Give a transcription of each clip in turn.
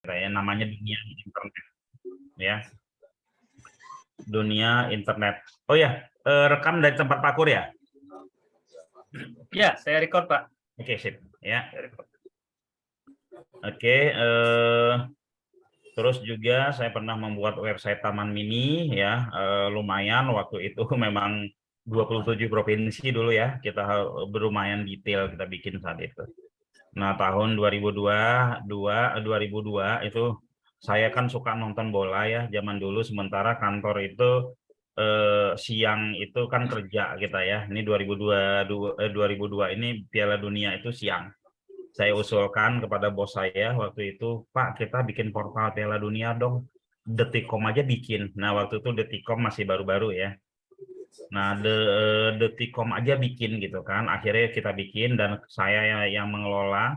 ya, namanya dunia internet ya, dunia internet. Oh ya, rekam dari tempat Pak Kur ya? Ya, saya record, Pak. Oke, sip ya. Terus juga saya pernah membuat website Taman Mini ya, lumayan waktu itu memang 27 provinsi dulu ya, kita berlumayan detail kita bikin saat itu. Nah, tahun 2002 itu saya kan suka nonton bola ya zaman dulu, sementara kantor itu siang itu kan kerja kita ya. Ini 2002 ini Piala Dunia itu siang. Saya usulkan kepada bos saya waktu itu, Pak, kita bikin portal Piala Dunia dong. Detikcom aja bikin. Nah, waktu itu Detikcom masih baru-baru ya. Nah, Detikcom aja bikin gitu kan. Akhirnya kita bikin dan saya yang mengelola.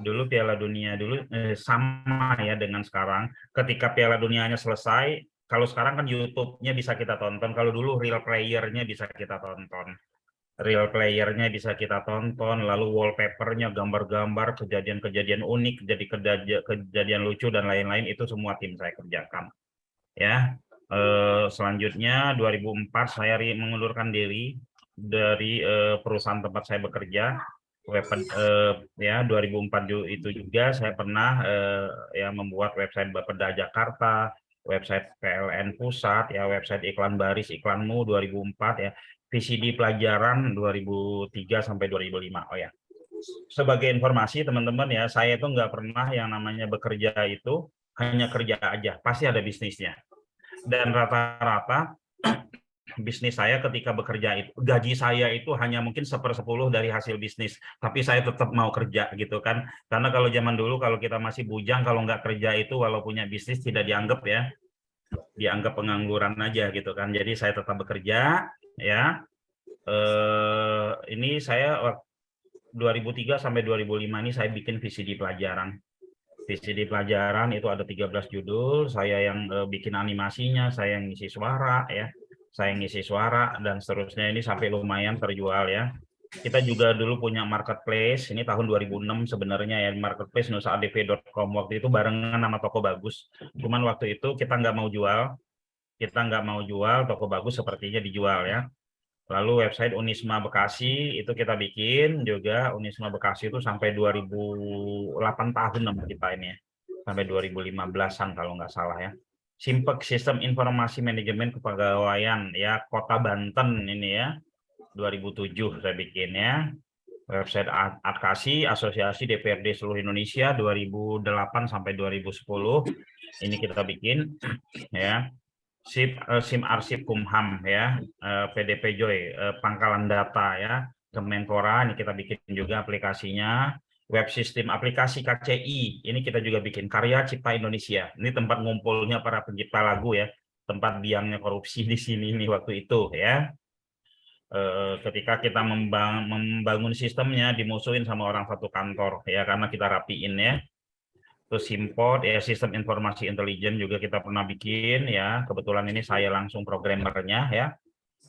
Dulu Piala Dunia dulu sama ya dengan sekarang. Ketika Piala Dunianya selesai, kalau sekarang kan YouTube-nya bisa kita tonton. Kalau dulu real player-nya bisa kita tonton. Real player-nya bisa kita tonton, lalu wallpaper-nya, gambar-gambar, kejadian-kejadian unik, jadi kejadian lucu dan lain-lain itu semua tim saya kerjakan. Ya, selanjutnya 2004 saya mengundurkan diri dari perusahaan tempat saya bekerja. Ya 2004 itu juga saya pernah ya membuat website Bapeda Jakarta, website PLN Pusat, ya website Iklan Baris Iklanmu 2004 ya. VCD pelajaran 2003 sampai 2005. Oh ya, sebagai informasi teman-teman ya, saya itu nggak pernah yang namanya bekerja itu hanya kerja aja, pasti ada bisnisnya. Dan rata-rata bisnis saya ketika bekerja itu, gaji saya itu hanya mungkin 1/10 dari hasil bisnis, tapi saya tetap mau kerja gitu kan. Karena kalau zaman dulu kalau kita masih bujang, kalau nggak kerja itu walau punya bisnis tidak dianggap ya, dianggap pengangguran aja gitu kan. Jadi saya tetap bekerja ya. Ini saya 2003 sampai 2005 ini saya bikin VCD pelajaran. VCD pelajaran itu ada 13 judul, saya yang bikin animasinya, saya yang ngisi suara ya. Saya ngisi suara dan seterusnya, ini sampai lumayan terjual ya. Kita juga dulu punya marketplace, ini tahun 2006 sebenarnya ya, marketplace nusaadv.com, waktu itu barengan sama Toko Bagus. Cuman waktu itu kita nggak mau jual, Toko Bagus sepertinya dijual ya. Lalu website Unisma Bekasi itu kita bikin juga. Unisma Bekasi itu sampai 2008 tahun nama kita ini ya. Sampai 2015-an kalau nggak salah ya. Simpek Sistem Informasi Manajemen Kepegawaian ya, Kota Banten ini ya. 2007 saya bikin ya. Website Adkasi, Asosiasi DPRD Seluruh Indonesia 2008 sampai 2010. Ini kita bikin ya. SIM arsip Kumham ya, PDP Joy, pangkalan data ya, Kemenpora, ini kita bikin juga aplikasinya. Web sistem aplikasi KCI, ini kita juga bikin. Karya Cipta Indonesia, ini tempat ngumpulnya para pencipta lagu ya, tempat biangnya korupsi di sini nih waktu itu ya. Ketika kita membangun sistemnya, dimusuhin sama orang satu kantor ya, karena kita rapiin ya. Terus Simpot ya, sistem informasi intelijen juga kita pernah bikin ya. Kebetulan ini saya langsung programmernya ya.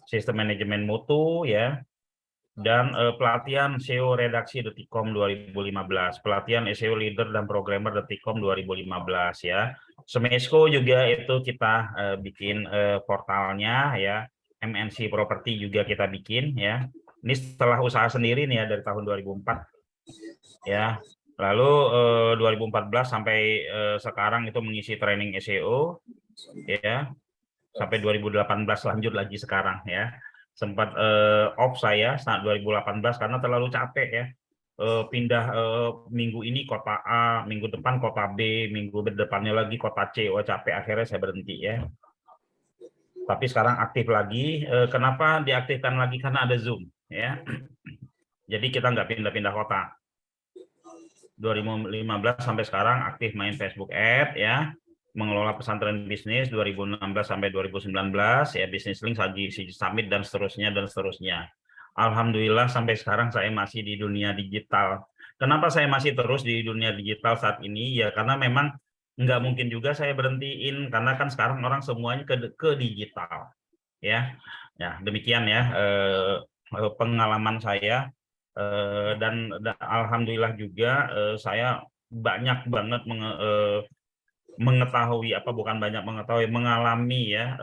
Sistem manajemen mutu ya. Dan pelatihan SEO redaksi Detikcom 2015. Pelatihan SEO leader dan programmer Detikcom 2015 ya. Semesco juga itu kita bikin portalnya ya. MNC Property juga kita bikin ya. Ini setelah usaha sendiri nih ya dari tahun 2004 ya. Lalu 2014 sampai sekarang itu mengisi training SEO ya, sampai 2018 lanjut lagi sekarang ya. Sempat off saya saat 2018 karena terlalu capek ya. Pindah minggu ini kota A, minggu depan kota B, minggu depannya lagi kota C. Oh capek, akhirnya saya berhenti ya. Tapi sekarang aktif lagi. Kenapa diaktifkan lagi? Karena ada Zoom ya. Jadi kita nggak pindah-pindah kota. 2015 sampai sekarang aktif main Facebook Ad ya, mengelola pesantren bisnis 2016 sampai 2019 ya, Business Link, Saji Summit dan seterusnya. Alhamdulillah sampai sekarang saya masih di dunia digital. Kenapa saya masih terus di dunia digital saat ini? Ya karena memang nggak mungkin juga saya berhentiin, karena kan sekarang orang semuanya ke digital ya. Ya demikian ya pengalaman saya. Dan alhamdulillah juga saya banyak banget mengetahui mengalami ya,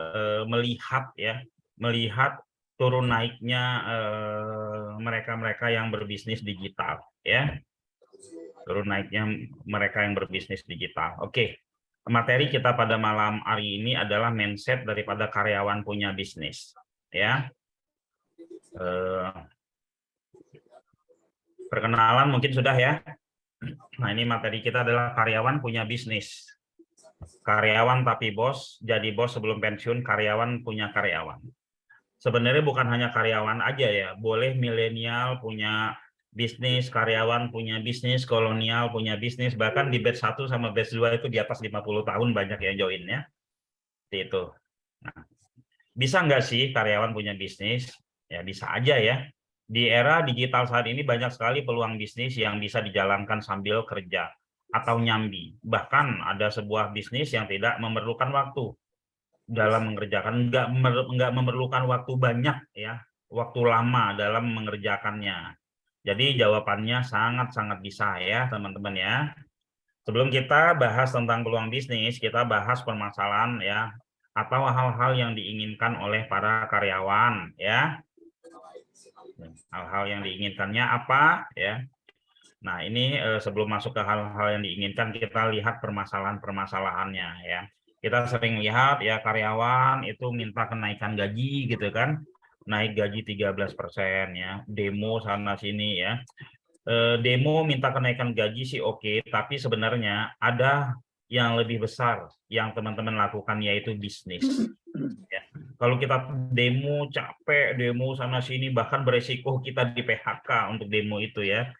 melihat turun naiknya mereka-mereka yang berbisnis digital ya. Turun naiknya mereka yang berbisnis digital. Oke. Materi kita pada malam hari ini adalah mindset daripada karyawan punya bisnis ya. Perkenalan mungkin sudah ya. Nah, ini materi kita adalah karyawan punya bisnis. Karyawan tapi bos, jadi bos sebelum pensiun, karyawan punya karyawan. Sebenarnya bukan hanya karyawan aja ya, boleh milenial punya bisnis, karyawan punya bisnis, kolonial punya bisnis, bahkan di batch 1 sama batch 2 itu di atas 50 tahun banyak yang join ya. Itu. Nah, bisa nggak sih karyawan punya bisnis? Ya bisa aja ya. Di era digital saat ini banyak sekali peluang bisnis yang bisa dijalankan sambil kerja atau nyambi. Bahkan ada sebuah bisnis yang tidak memerlukan waktu dalam mengerjakan, nggak memerlukan waktu banyak ya, waktu lama dalam mengerjakannya. Jadi jawabannya sangat-sangat bisa ya teman-teman ya. Sebelum kita bahas tentang peluang bisnis, kita bahas permasalahan ya, atau hal-hal yang diinginkan oleh para karyawan ya. Hal-hal yang diinginkannya apa ya. Nah, ini sebelum masuk ke hal-hal yang diinginkan, kita lihat permasalahan-permasalahannya ya. Kita sering lihat ya karyawan itu minta kenaikan gaji gitu kan. Naik gaji 13% ya, demo sana sini ya. Demo minta kenaikan gaji sih oke, tapi sebenarnya ada yang lebih besar yang teman-teman lakukan yaitu bisnis. Ya. Kalau kita demo capek, demo sana sini, bahkan beresiko kita di PHK untuk demo itu ya.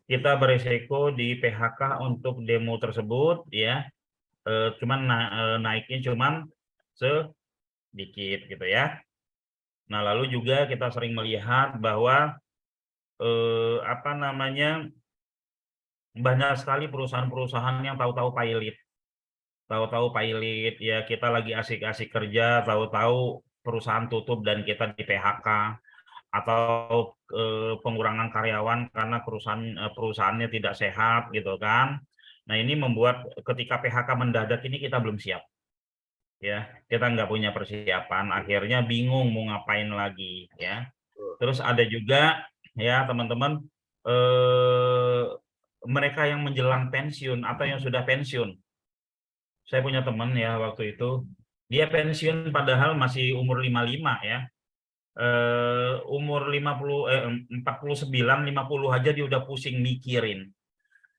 Kita beresiko di PHK untuk demo tersebut ya. Cuman naiknya cuman sedikit gitu ya. Nah, lalu juga kita sering melihat bahwa banyak sekali perusahaan-perusahaan yang tahu-tahu pilot. Tahu-tahu pilot ya, kita lagi asik-asik kerja, tahu-tahu perusahaan tutup dan kita di PHK, atau pengurangan karyawan karena perusahaannya tidak sehat gitu kan. Nah, ini membuat ketika PHK mendadak ini kita belum siap ya, kita nggak punya persiapan, akhirnya bingung mau ngapain lagi ya. Terus ada juga ya teman-teman, mereka yang menjelang pensiun atau yang sudah pensiun. Saya punya teman ya waktu itu, dia pensiun padahal masih umur 55 ya. Umur 49, 50 aja dia udah pusing mikirin.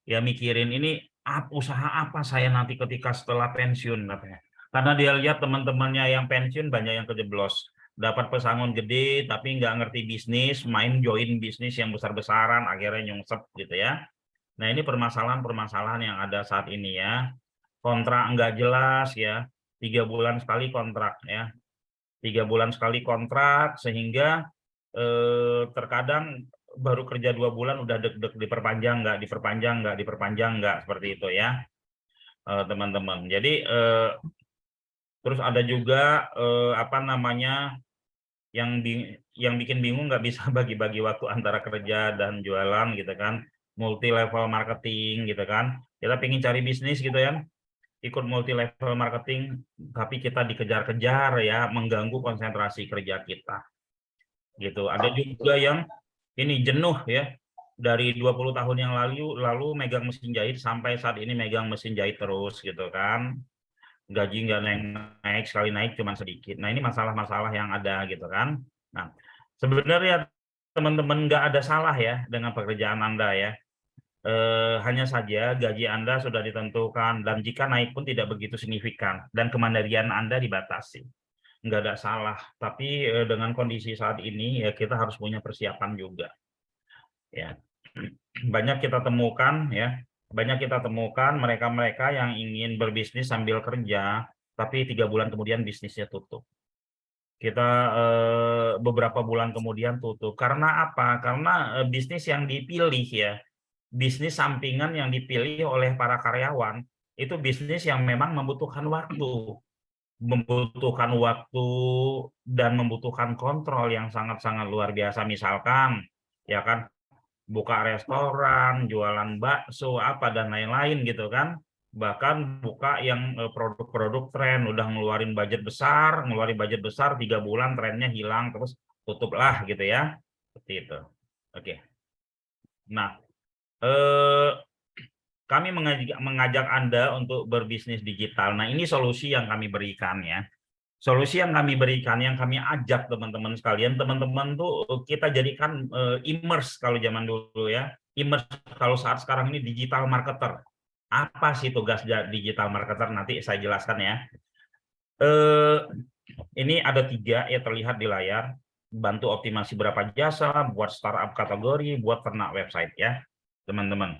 Ya mikirin ini usaha apa saya nanti ketika setelah pensiun katanya. Karena dia lihat teman-temannya yang pensiun banyak yang kejeblos. Dapat pesangon gede tapi nggak ngerti bisnis, main join bisnis yang besar-besaran akhirnya nyungsep gitu ya. Nah, ini permasalahan-permasalahan yang ada saat ini ya. Kontrak nggak jelas ya, 3 bulan sekali kontrak ya. 3 bulan sekali kontrak sehingga terkadang baru kerja 2 bulan udah deg-deg diperpanjang nggak seperti itu ya teman-teman. Jadi terus ada juga yang bikin bingung nggak bisa bagi-bagi waktu antara kerja dan jualan gitu kan, multi level marketing gitu kan. Kita pengen cari bisnis gitu ya, ikut multi level marketing, tapi kita dikejar-kejar ya, mengganggu konsentrasi kerja kita. Gitu. Ada juga yang ini jenuh ya, dari 20 tahun yang lalu megang mesin jahit sampai saat ini megang mesin jahit terus gitu kan. Gaji nggak naik, sekali naik cuma sedikit. Nah, ini masalah-masalah yang ada gitu kan. Nah, sebenarnya teman-teman nggak ada salah ya dengan pekerjaan Anda ya. Hanya saja gaji Anda sudah ditentukan dan jika naik pun tidak begitu signifikan dan kemandirian Anda dibatasi. Nggak ada salah, tapi dengan kondisi saat ini ya kita harus punya persiapan juga. Ya, banyak kita temukan mereka-mereka yang ingin berbisnis sambil kerja, tapi 3 bulan kemudian bisnisnya tutup. Kita beberapa bulan kemudian tutup. Karena apa? Karena bisnis yang dipilih ya, bisnis sampingan yang dipilih oleh para karyawan itu bisnis yang memang membutuhkan waktu dan membutuhkan kontrol yang sangat-sangat luar biasa. Misalkan ya kan, buka restoran, jualan bakso, apa dan lain-lain gitu kan. Bahkan buka yang produk-produk tren, udah ngeluarin budget besar, 3 bulan trennya hilang, terus tutuplah gitu ya. Seperti itu. Oke. Nah, kami mengajak Anda untuk berbisnis digital. Nah, ini solusi yang kami berikan ya. Solusi yang kami berikan, yang kami ajak teman-teman sekalian, teman-teman tuh kita jadikan immerse kalau zaman dulu ya. Immerse kalau saat sekarang ini digital marketer. Apa sih tugas digital marketer? Nanti saya jelaskan ya. Ini ada 3 ya terlihat di layar. Bantu optimasi berapa jasa, buat startup kategori, buat ternak website ya, teman-teman.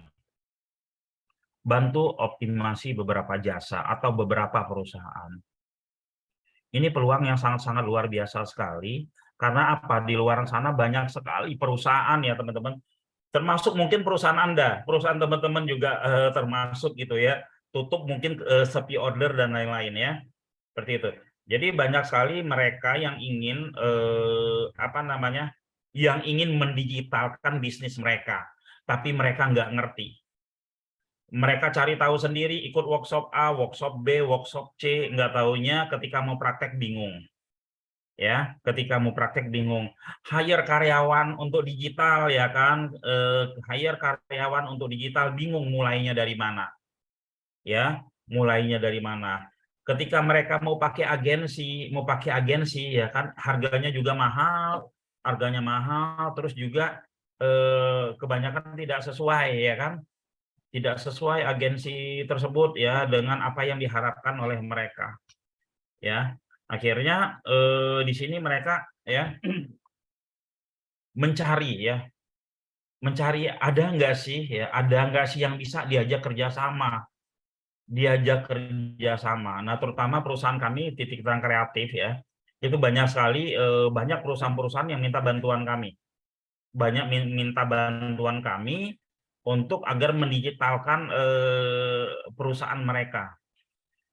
Bantu optimasi beberapa jasa atau beberapa perusahaan. Ini peluang yang sangat-sangat luar biasa sekali, karena apa? Di luar sana banyak sekali perusahaan ya teman-teman, termasuk mungkin perusahaan Anda, perusahaan teman-teman juga termasuk gitu ya, tutup mungkin sepi order dan lain-lain ya, seperti itu. Jadi banyak sekali mereka yang ingin yang ingin mendigitalkan bisnis mereka, tapi mereka nggak ngerti. Mereka cari tahu sendiri, ikut workshop A, workshop B, workshop C, nggak taunya ketika mau praktek bingung. Ya, ketika mau praktek bingung. Hire karyawan untuk digital ya kan, hire karyawan untuk digital bingung mulainya dari mana. Ya, mulainya dari mana. Ketika mereka mau pakai agensi ya kan, harganya mahal, terus juga kebanyakan tidak sesuai ya kan. Tidak sesuai agensi tersebut ya dengan apa yang diharapkan oleh mereka ya. Akhirnya di sini mereka ya mencari ada nggak sih yang bisa diajak kerjasama. Nah, terutama perusahaan kami Titik Terang Kreatif ya, itu banyak sekali banyak perusahaan-perusahaan yang minta bantuan kami, untuk agar mendigitalkan perusahaan mereka.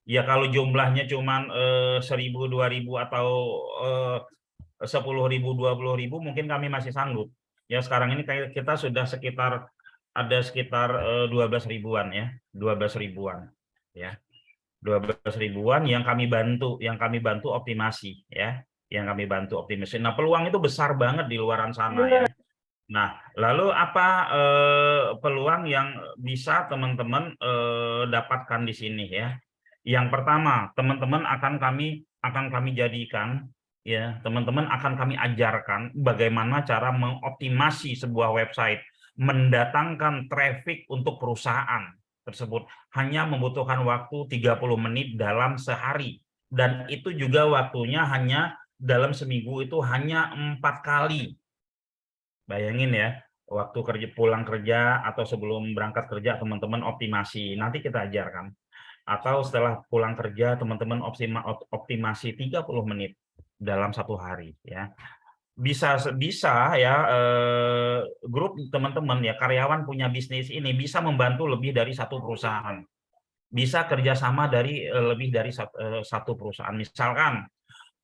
Ya kalau jumlahnya cuman 1.000, 2.000 atau 10.000, 20.000 mungkin kami masih sanggup. Ya sekarang ini kita sudah sekitar 12 ribuan ya, 12 ribuan ya. 12 ribuan yang kami bantu optimasi ya, yang kami bantu optimasi. Nah, peluang itu besar banget di luaran sana ya. Nah, lalu apa peluang yang bisa teman-teman dapatkan di sini ya? Yang pertama, teman-teman akan kami jadikan ya, teman-teman akan kami ajarkan bagaimana cara mengoptimasi sebuah website, mendatangkan traffic untuk perusahaan tersebut hanya membutuhkan waktu 30 menit dalam sehari, dan itu juga waktunya hanya dalam seminggu itu hanya 4 kali. Bayangin ya, waktu pulang kerja atau sebelum berangkat kerja teman-teman optimasi, nanti kita ajarkan. Atau setelah pulang kerja teman-teman optimasi 30 menit dalam 1 hari ya. Bisa ya, grup teman-teman ya, karyawan punya bisnis ini bisa membantu lebih dari 1 perusahaan. Bisa kerjasama dari lebih dari 1 perusahaan. Misalkan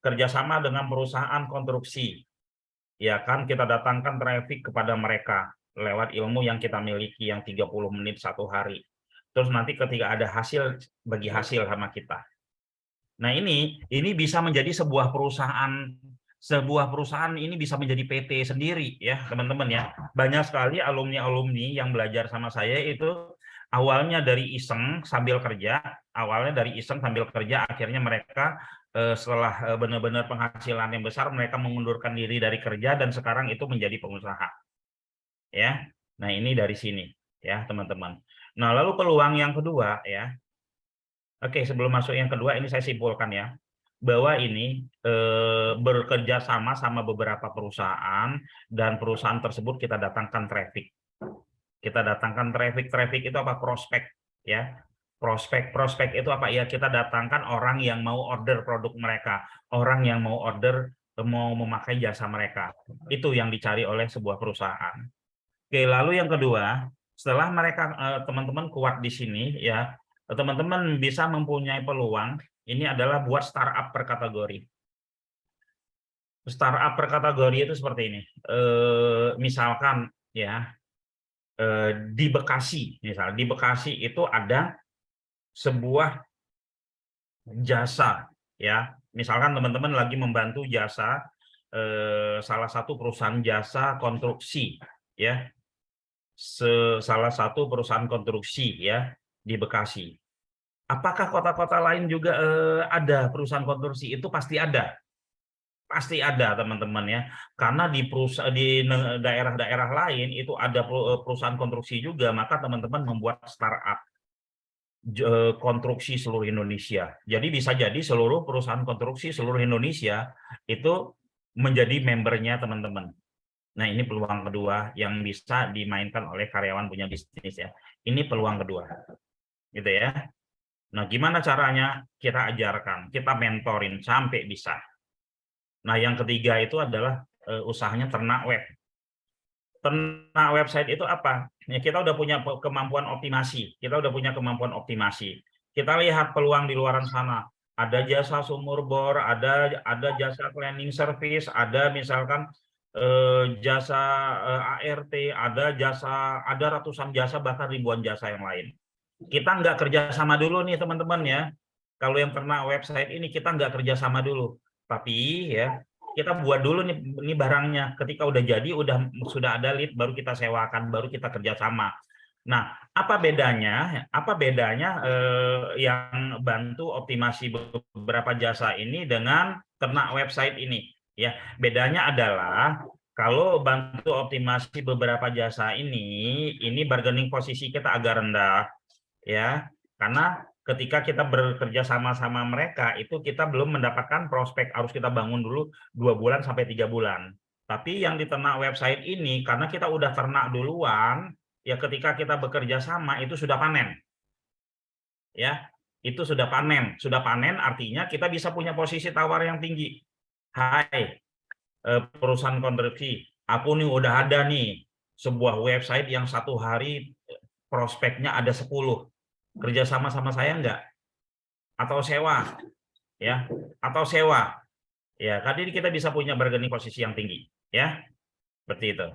kerjasama dengan perusahaan konstruksi. Ya kan, kita datangkan traffic kepada mereka lewat ilmu yang kita miliki yang 30 menit 1 hari. Terus nanti ketika ada hasil, bagi hasil sama kita. Nah, ini bisa menjadi sebuah perusahaan ini bisa menjadi PT sendiri ya, teman-teman ya. Banyak sekali alumni-alumni yang belajar sama saya itu awalnya dari iseng sambil kerja, akhirnya mereka setelah benar-benar penghasilan yang besar, mereka mengundurkan diri dari kerja dan sekarang itu menjadi pengusaha. Ya. Nah, ini dari sini ya, teman-teman. Nah, lalu peluang yang kedua ya. Oke, sebelum masuk yang kedua ini saya simpulkan ya, bahwa ini bekerja sama beberapa perusahaan, dan perusahaan tersebut kita datangkan traffic. Traffic itu apa? Prospek ya. Prospek itu apa ya? Kita datangkan orang yang mau order produk mereka, orang yang mau memakai jasa mereka. Itu yang dicari oleh sebuah perusahaan. Oke, lalu yang kedua, setelah mereka teman-teman kuat di sini ya, teman-teman bisa mempunyai peluang ini adalah buat startup per kategori. Startup per kategori itu seperti ini. Misalkan ya, di Bekasi, misalnya di Bekasi itu ada sebuah jasa, ya. Misalkan teman-teman lagi membantu jasa salah satu perusahaan jasa konstruksi, ya. Salah satu perusahaan konstruksi, ya, di Bekasi. Apakah kota-kota lain juga ada perusahaan konstruksi? Itu pasti ada. Pasti ada, teman-teman, ya. Karena di daerah-daerah lain itu ada perusahaan konstruksi juga, maka teman-teman membuat startup konstruksi seluruh Indonesia. Jadi bisa jadi seluruh perusahaan konstruksi seluruh Indonesia itu menjadi membernya teman-teman. Nah, ini peluang kedua yang bisa dimainkan oleh karyawan punya bisnis, ya. Ini peluang kedua. Gitu ya. Nah, gimana caranya? Kita ajarkan, kita mentorin sampai bisa. Nah, yang ketiga itu adalah usahanya ternak web. Ternak website itu apa? Ya, kita udah punya kemampuan optimasi. Kita udah punya kemampuan optimasi. Kita lihat peluang di luar sana. Ada jasa sumur bor, ada jasa cleaning service, ada misalkan jasa ART, ada ratusan jasa, bahkan ribuan jasa yang lain. Kita nggak kerjasama dulu nih teman-teman, ya. Kalau yang ternak website ini kita nggak kerjasama dulu, tapi ya kita buat dulu nih barangnya. Ketika udah jadi, sudah ada lead, baru kita sewakan, baru kita kerjasama. Nah, apa bedanya? Apa bedanya yang bantu optimasi beberapa jasa ini dengan ternak website ini? Ya, bedanya adalah kalau bantu optimasi beberapa jasa ini bargaining posisi kita agak rendah, ya, karena ketika kita bekerja sama mereka itu kita belum mendapatkan prospek, harus kita bangun dulu 2 bulan sampai 3 bulan. Tapi yang di ternak website ini karena kita udah ternak duluan, ya ketika kita bekerja sama itu sudah panen. Ya, itu sudah panen. Sudah panen artinya kita bisa punya posisi tawar yang tinggi. Hai, perusahaan konstruksi, aku nih udah ada nih sebuah website yang 1 hari prospeknya ada 10. Kerja sama saya enggak? Atau sewa, ya, atau sewa, ya. Tadi kita bisa punya bargaining posisi yang tinggi, ya, seperti itu.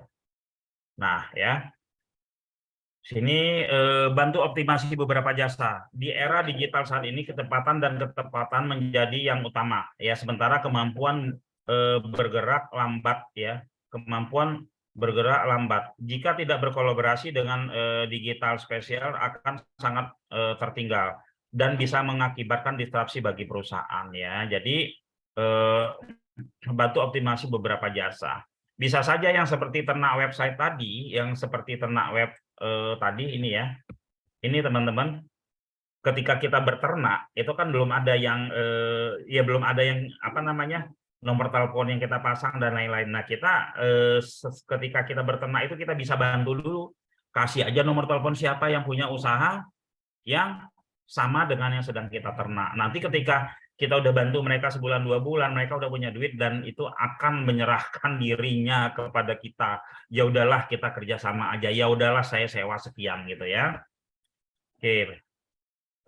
Nah, ya, sini bantu optimasi beberapa jasa. Di era digital saat ini kecepatan dan ketepatan menjadi yang utama, ya. Sementara kemampuan bergerak lambat, ya, kemampuan bergerak lambat. Jika tidak berkolaborasi dengan digital spesial akan sangat tertinggal dan bisa mengakibatkan disrupsi bagi perusahaan, ya. Jadi bantu optimasi beberapa jasa. Bisa saja yang seperti ternak website tadi, yang seperti ternak web tadi ini, ya. Ini teman-teman, ketika kita berternak itu kan belum ada yang ya belum ada yang apa namanya nomor telepon yang kita pasang dan lain-lain. Nah, kita ketika kita berternak itu kita bisa bantu dulu, kasih aja nomor telepon siapa yang punya usaha yang sama dengan yang sedang kita ternak. Nanti ketika kita udah bantu mereka sebulan 2 bulan, mereka udah punya duit dan itu akan menyerahkan dirinya kepada kita. Ya udahlah kita kerjasama aja. Ya udahlah saya sewa sekian gitu, ya. Oke.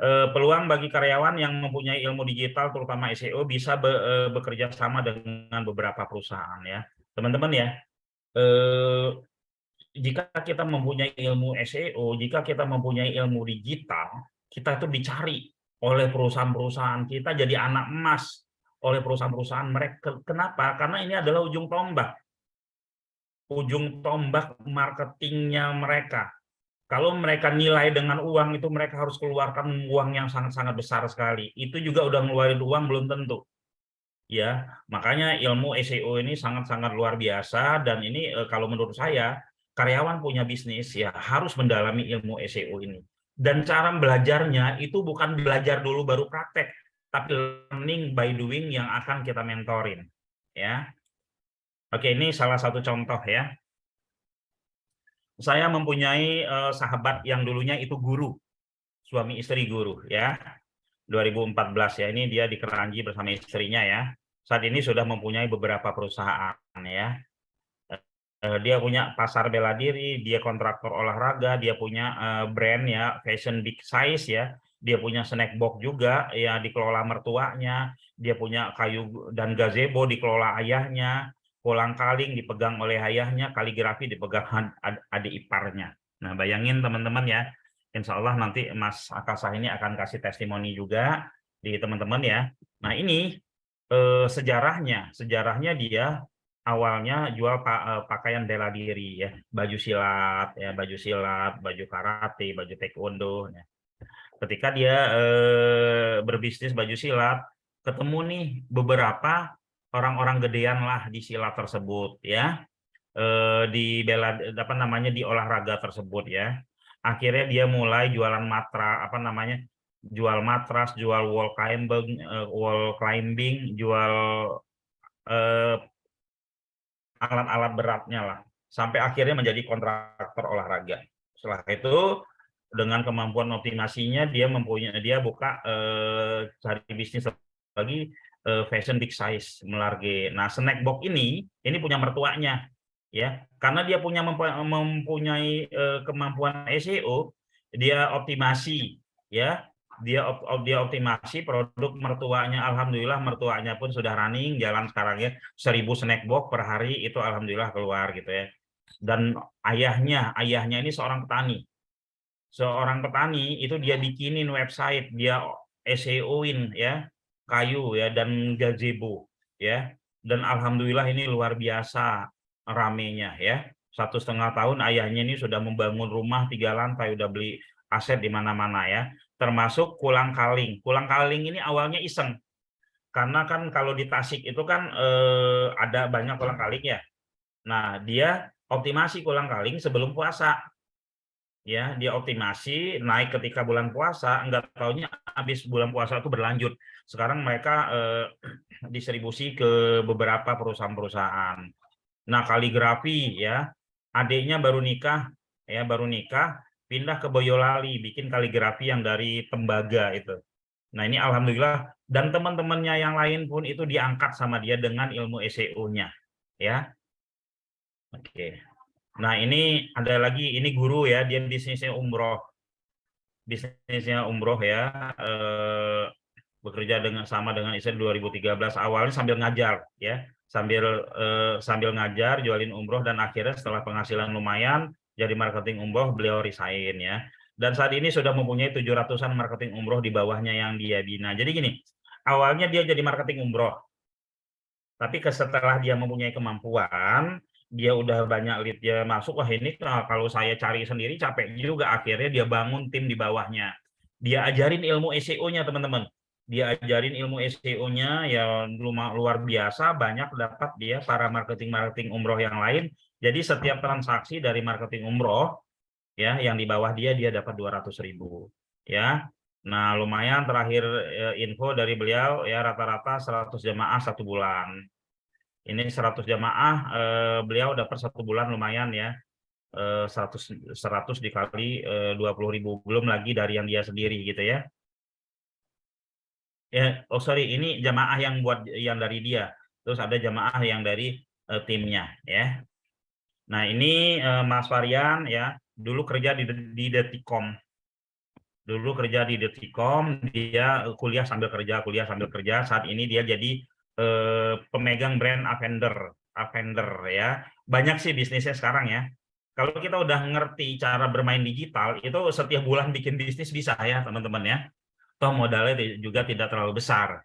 Peluang bagi karyawan yang mempunyai ilmu digital terutama SEO bisa bekerja sama dengan beberapa perusahaan, ya. Teman-teman, ya. Jika kita mempunyai ilmu SEO, jika kita mempunyai ilmu digital, kita itu dicari oleh perusahaan-perusahaan, kita jadi anak emas oleh perusahaan-perusahaan mereka. Kenapa? Karena ini adalah ujung tombak marketingnya mereka. Kalau mereka nilai dengan uang itu mereka harus keluarkan uang yang sangat-sangat besar sekali. Itu juga udah ngeluarin uang belum tentu. Ya, makanya ilmu SEO ini sangat-sangat luar biasa dan ini kalau menurut saya karyawan punya bisnis ya harus mendalami ilmu SEO ini. Dan cara belajarnya itu bukan belajar dulu baru praktek, tapi learning by doing yang akan kita mentorin, ya. Oke, ini salah satu contoh, ya. Saya mempunyai sahabat yang dulunya itu guru, suami istri guru, ya. 2014, ya, ini dia di Keranji bersama istrinya, ya. Saat ini sudah mempunyai beberapa perusahaan, ya. Dia punya pasar bela diri, dia kontraktor olahraga, dia punya brand, ya, fashion big size, ya. Dia punya snack box juga, ya, dikelola mertuanya. Dia punya kayu dan gazebo dikelola ayahnya. Kolang kaling dipegang oleh ayahnya, kaligrafi dipegang adik iparnya. Nah, bayangin teman-teman ya, insya Allah nanti Mas Akasah ini akan kasih testimoni juga di teman-teman ya. Nah, ini sejarahnya dia awalnya jual pakaian bela diri ya, baju silat, baju karate, baju taekwondo. Ya. Ketika dia berbisnis baju silat, ketemu nih beberapa orang-orang gedean lah di silat tersebut ya, di bela apa namanya di olahraga tersebut ya. Akhirnya dia mulai jualan jual matras, jual wall climbing, jual alat-alat beratnya lah, sampai akhirnya menjadi kontraktor olahraga. Setelah itu dengan kemampuan optimasinya dia buka cari bisnis lagi, fashion big size melarge. Nah, snack box ini punya mertuanya ya, karena dia mempunyai kemampuan SEO, dia optimasi ya, dia optimasi produk mertuanya. Alhamdulillah mertuanya pun sudah running jalan sekarang ya, 1000 snack box per hari itu alhamdulillah keluar gitu ya. Dan ayahnya ini seorang petani itu dia bikinin website, dia SEO-in ya, kayu ya dan gazebo ya, dan alhamdulillah ini luar biasa ramenya ya. 1,5 tahun ayahnya ini sudah membangun rumah 3 lantai, udah beli aset di mana-mana ya, termasuk kulang kaling ini awalnya iseng, karena kan kalau di Tasik itu kan ada banyak kulang kaling ya. Nah, dia optimasi kulang kaling sebelum puasa ya, dia optimasi naik ketika bulan puasa, enggak taunya habis bulan puasa itu berlanjut. Sekarang mereka distribusi ke beberapa perusahaan-perusahaan. Nah, kaligrafi ya, adiknya baru nikah pindah ke Boyolali bikin kaligrafi yang dari tembaga itu. Nah, ini alhamdulillah, dan teman-temannya yang lain pun itu diangkat sama dia dengan ilmu SEO-nya ya. Oke. Nah, ini ada lagi, ini guru ya, dia bisnisnya umroh ya, bekerja sama dengan istri 2013, awalnya sambil ngajar ya, sambil ngajar jualin umroh, dan akhirnya setelah penghasilan lumayan jadi marketing umroh, beliau resign ya, dan saat ini sudah mempunyai 700-an marketing umroh di bawahnya yang dia bina. Jadi gini, awalnya dia jadi marketing umroh, tapi setelah dia mempunyai kemampuan, dia udah banyak lead dia masuk, wah ini kalau saya cari sendiri capek juga, akhirnya dia bangun tim di bawahnya. Dia ajarin ilmu SEO-nya teman-teman. Dia ajarin ilmu SEO-nya ya luar biasa, banyak dapat dia para marketing umroh yang lain. Jadi setiap transaksi dari marketing umroh ya yang di bawah dia dapat 200.000 ya. Nah, lumayan terakhir info dari beliau ya, rata-rata 100 jamaah 1 bulan. Ini 100 jamaah beliau dapat 1 bulan lumayan ya. 100 dikali 20.000, belum lagi dari yang dia sendiri gitu ya. Ya, oh sorry, ini jamaah yang buat yang dari dia. Terus ada jamaah yang dari timnya ya. Nah, ini Mas Varian ya, dulu kerja di Detikom. Dulu kerja di Detikom, dia kuliah sambil kerja. Saat ini dia jadi pemegang brand Avender ya. Banyak sih bisnisnya sekarang ya. Kalau kita udah ngerti cara bermain digital, itu setiap bulan bikin bisnis bisa ya teman-teman ya. Toh modalnya juga tidak terlalu besar.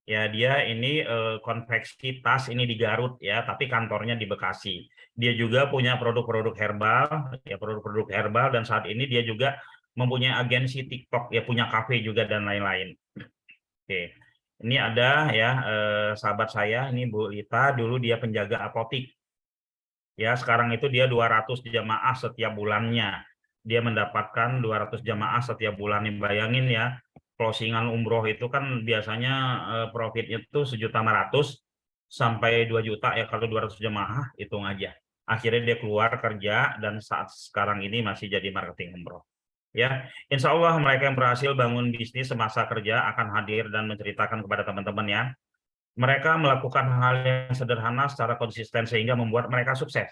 Ya, dia ini konveksi tas ini di Garut ya, tapi kantornya di Bekasi. Dia juga punya produk-produk herbal, dan saat ini dia juga mempunyai agensi TikTok ya, punya kafe juga dan lain-lain. Oke. Ini ada ya sahabat saya ini Bu Lita, dulu dia penjaga apotik. Ya, sekarang itu dia 200 jamaah setiap bulannya. Dia mendapatkan 200 jamaah setiap bulan. Bayangin ya, closingan umroh itu kan biasanya profitnya itu 1.500.000 sampai 2 juta ya, kalau 200 jamaah hitung aja. Akhirnya dia keluar kerja dan saat sekarang ini masih jadi marketing umroh. Ya, insya Allah mereka yang berhasil bangun bisnis semasa kerja akan hadir dan menceritakan kepada teman-teman ya. Mereka melakukan hal yang sederhana secara konsisten sehingga membuat mereka sukses.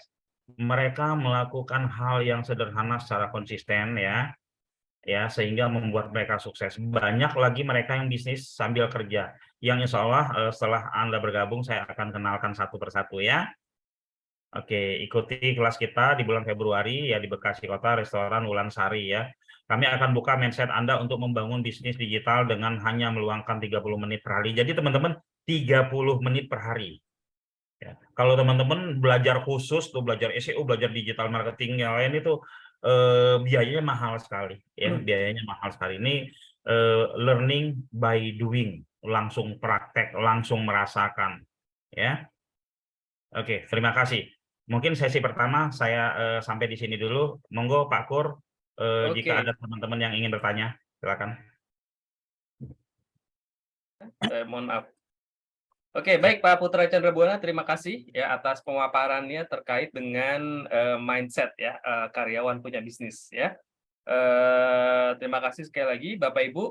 Mereka melakukan hal yang sederhana secara konsisten ya, sehingga membuat mereka sukses. Banyak lagi mereka yang bisnis sambil kerja, yang insya Allah setelah Anda bergabung saya akan kenalkan satu persatu ya. Oke, ikuti kelas kita di bulan Februari ya di Bekasi Kota, Restoran Wulansari ya. Kami akan buka mindset Anda untuk membangun bisnis digital dengan hanya meluangkan 30 menit per hari. Jadi teman-teman 30 menit per hari. Ya. Kalau teman-teman belajar khusus tuh belajar SEO, belajar digital marketing yang lain itu biayanya mahal sekali ya, biayanya mahal sekali. Ini learning by doing, langsung praktek, langsung merasakan ya. Oke, terima kasih. Mungkin sesi pertama saya sampai di sini dulu. Monggo Pak Kur, jika Oke, ada teman-teman yang ingin bertanya, silakan. mohon maaf. Oke, baik Pak Putra Chandra Buana, terima kasih ya atas pemaparannya terkait dengan mindset ya karyawan punya bisnis ya. Terima kasih sekali lagi Bapak Ibu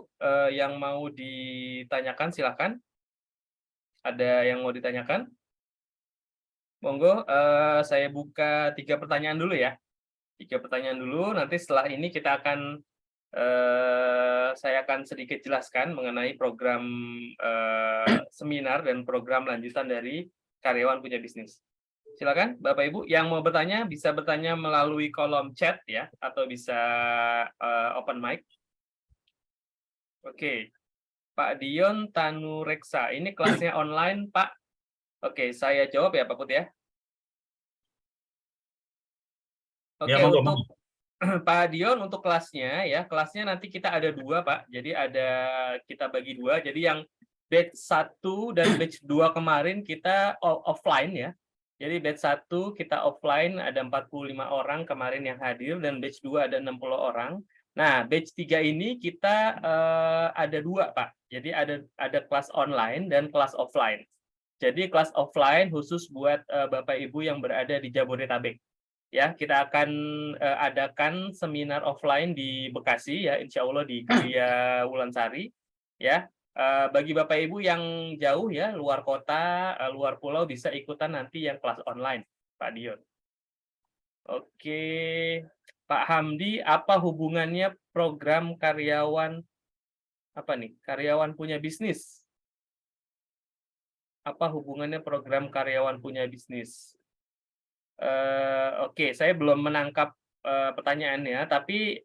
yang mau ditanyakan silakan. Ada yang mau ditanyakan? Monggo, saya buka 3 pertanyaan dulu ya. 3 pertanyaan dulu, nanti setelah ini kita akan saya akan sedikit jelaskan mengenai program seminar dan program lanjutan dari karyawan punya bisnis. Silakan Bapak Ibu yang mau bertanya bisa bertanya melalui kolom chat ya atau bisa open mic. Oke, Pak Dion Tanureksa, ini kelasnya online Pak. Oke, saya jawab ya Pak Put ya. Ya, Oke, monggo, untuk monggo. Pak Dion untuk kelasnya ya, kelasnya nanti kita ada 2 Pak. Jadi ada kita bagi 2. Jadi yang batch 1 dan batch 2 kemarin kita offline ya. Jadi batch 1 kita offline ada 45 orang kemarin yang hadir dan batch 2 ada 60 orang. Nah, batch 3 ini kita ada 2 Pak. Jadi ada kelas online dan kelas offline. Jadi kelas offline khusus buat Bapak Ibu yang berada di Jabodetabek. Ya, kita akan adakan seminar offline di Bekasi ya, insya Allah di Karya Wulansari ya. Bagi Bapak Ibu yang jauh ya, luar kota, luar pulau bisa ikutan nanti yang kelas online, Pak Dion. Oke, Pak Hamdi, apa hubungannya program karyawan apa nih? Karyawan punya bisnis. Apa hubungannya program karyawan punya bisnis? Oke, saya belum menangkap pertanyaannya, tapi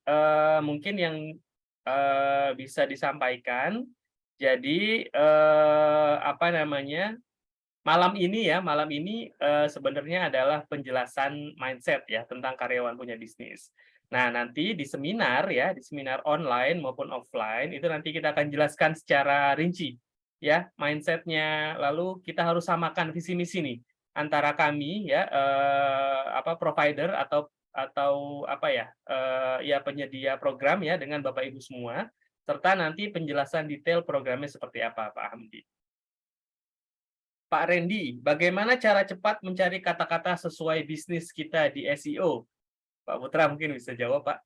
mungkin yang bisa disampaikan. Jadi apa namanya? Malam ini sebenarnya adalah penjelasan mindset ya tentang karyawan punya bisnis. Nah, nanti di seminar ya, di seminar online maupun offline itu nanti kita akan jelaskan secara rinci ya mindsetnya. Lalu kita harus samakan visi misi nih antara kami ya provider atau apa ya ya penyedia program ya dengan Bapak Ibu semua serta nanti penjelasan detail programnya seperti apa Pak Hamdi. Pak Randy, bagaimana cara cepat mencari kata-kata sesuai bisnis kita di SEO? Pak Putra mungkin bisa jawab, Pak.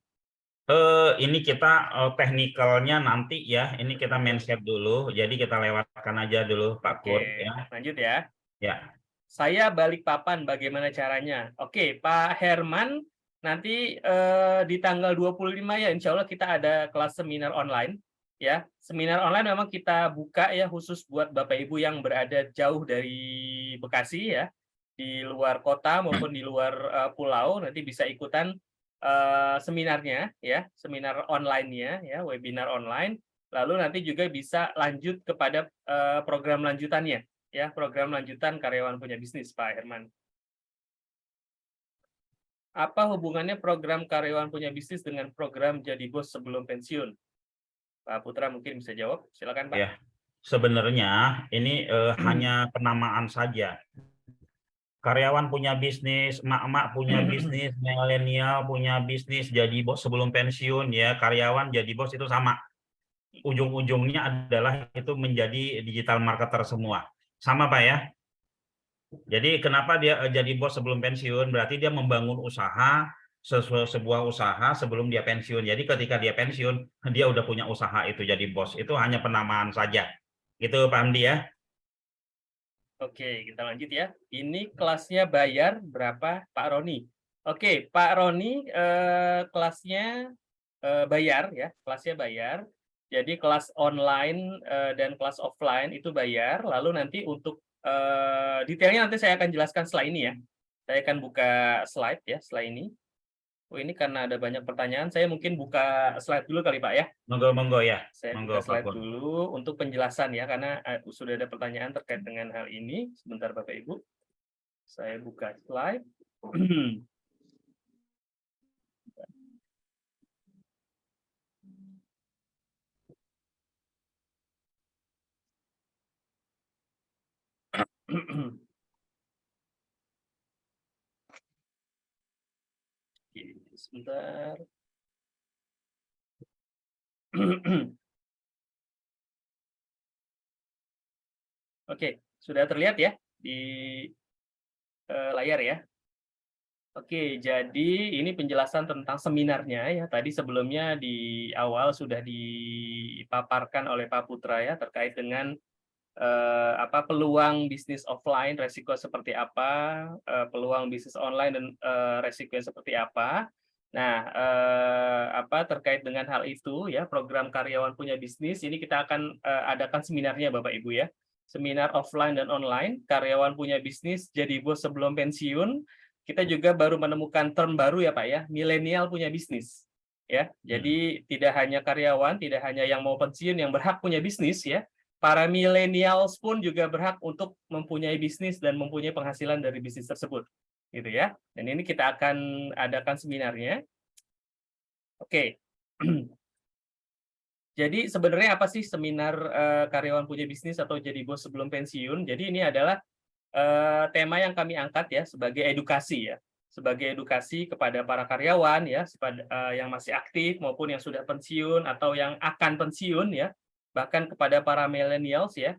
Ini kita teknikalnya nanti ya. Ini kita mindset dulu. Jadi kita lewatkan aja dulu Pak Kur Oke, ya. lanjut ya. Ya. Saya Balikpapan, bagaimana caranya? Oke, Pak Herman, nanti di tanggal 25 ya, insya Allah kita ada kelas seminar online. Ya, seminar online memang kita buka ya khusus buat Bapak Ibu yang berada jauh dari Bekasi ya, di luar kota maupun di luar pulau, nanti bisa ikutan seminarnya ya, seminar online-nya ya, webinar online. Lalu nanti juga bisa lanjut kepada program lanjutannya ya, program lanjutan karyawan punya bisnis, Pak Herman. Apa hubungannya program karyawan punya bisnis dengan program jadi bos sebelum pensiun? Pak Putra mungkin bisa jawab, silakan Pak. Ya. Sebenarnya ini hanya penamaan saja. Karyawan punya bisnis, emak-emak punya bisnis, milenial punya bisnis, jadi bos sebelum pensiun ya, karyawan jadi bos itu sama. Ujung-ujungnya adalah itu menjadi digital marketer semua. Sama Pak ya. Jadi kenapa dia jadi bos sebelum pensiun? Berarti dia membangun usaha, sebuah usaha sebelum dia pensiun. Jadi ketika dia pensiun, dia udah punya usaha itu jadi bos. Itu hanya penamaan saja. Gitu Pak Hamdi ya. Oke, kita lanjut ya. Ini kelasnya bayar berapa, Pak Roni? Oke, Pak Roni, kelasnya bayar ya, kelasnya bayar. Jadi kelas online dan kelas offline itu bayar. Lalu nanti untuk detailnya nanti saya akan jelaskan setelah ini ya. Saya akan buka slide ya, slide ini. Oh, ini karena ada banyak pertanyaan, saya mungkin buka slide dulu kali Pak ya. Monggo ya. Saya Monggo buka Pak slide Kun. dulu untuk penjelasan ya, karena sudah ada pertanyaan terkait dengan hal ini. Sebentar Bapak Ibu. Saya buka slide. Sebentar. Oke, sudah terlihat ya di layar ya. Oke, jadi ini penjelasan tentang seminarnya ya. Tadi sebelumnya di awal sudah dipaparkan oleh Pak Putra ya terkait dengan peluang bisnis offline, resiko seperti apa, peluang bisnis online dan resiko seperti apa. Nah, terkait dengan hal itu ya, program karyawan punya bisnis ini kita akan adakan seminarnya Bapak Ibu ya. Seminar offline dan online, karyawan punya bisnis jadi bos sebelum pensiun. Kita juga baru menemukan term baru ya Pak ya, milenial punya bisnis. Ya, jadi tidak hanya karyawan, tidak hanya yang mau pensiun yang berhak punya bisnis ya, para millennials pun juga berhak untuk mempunyai bisnis dan mempunyai penghasilan dari bisnis tersebut, gitu ya. Dan ini kita akan adakan seminarnya. Oke. Jadi sebenarnya apa sih seminar karyawan punya bisnis atau jadi bos sebelum pensiun? Jadi ini adalah tema yang kami angkat ya sebagai edukasi ya, sebagai edukasi kepada para karyawan ya, yang masih aktif maupun yang sudah pensiun atau yang akan pensiun ya, bahkan kepada para millennials ya,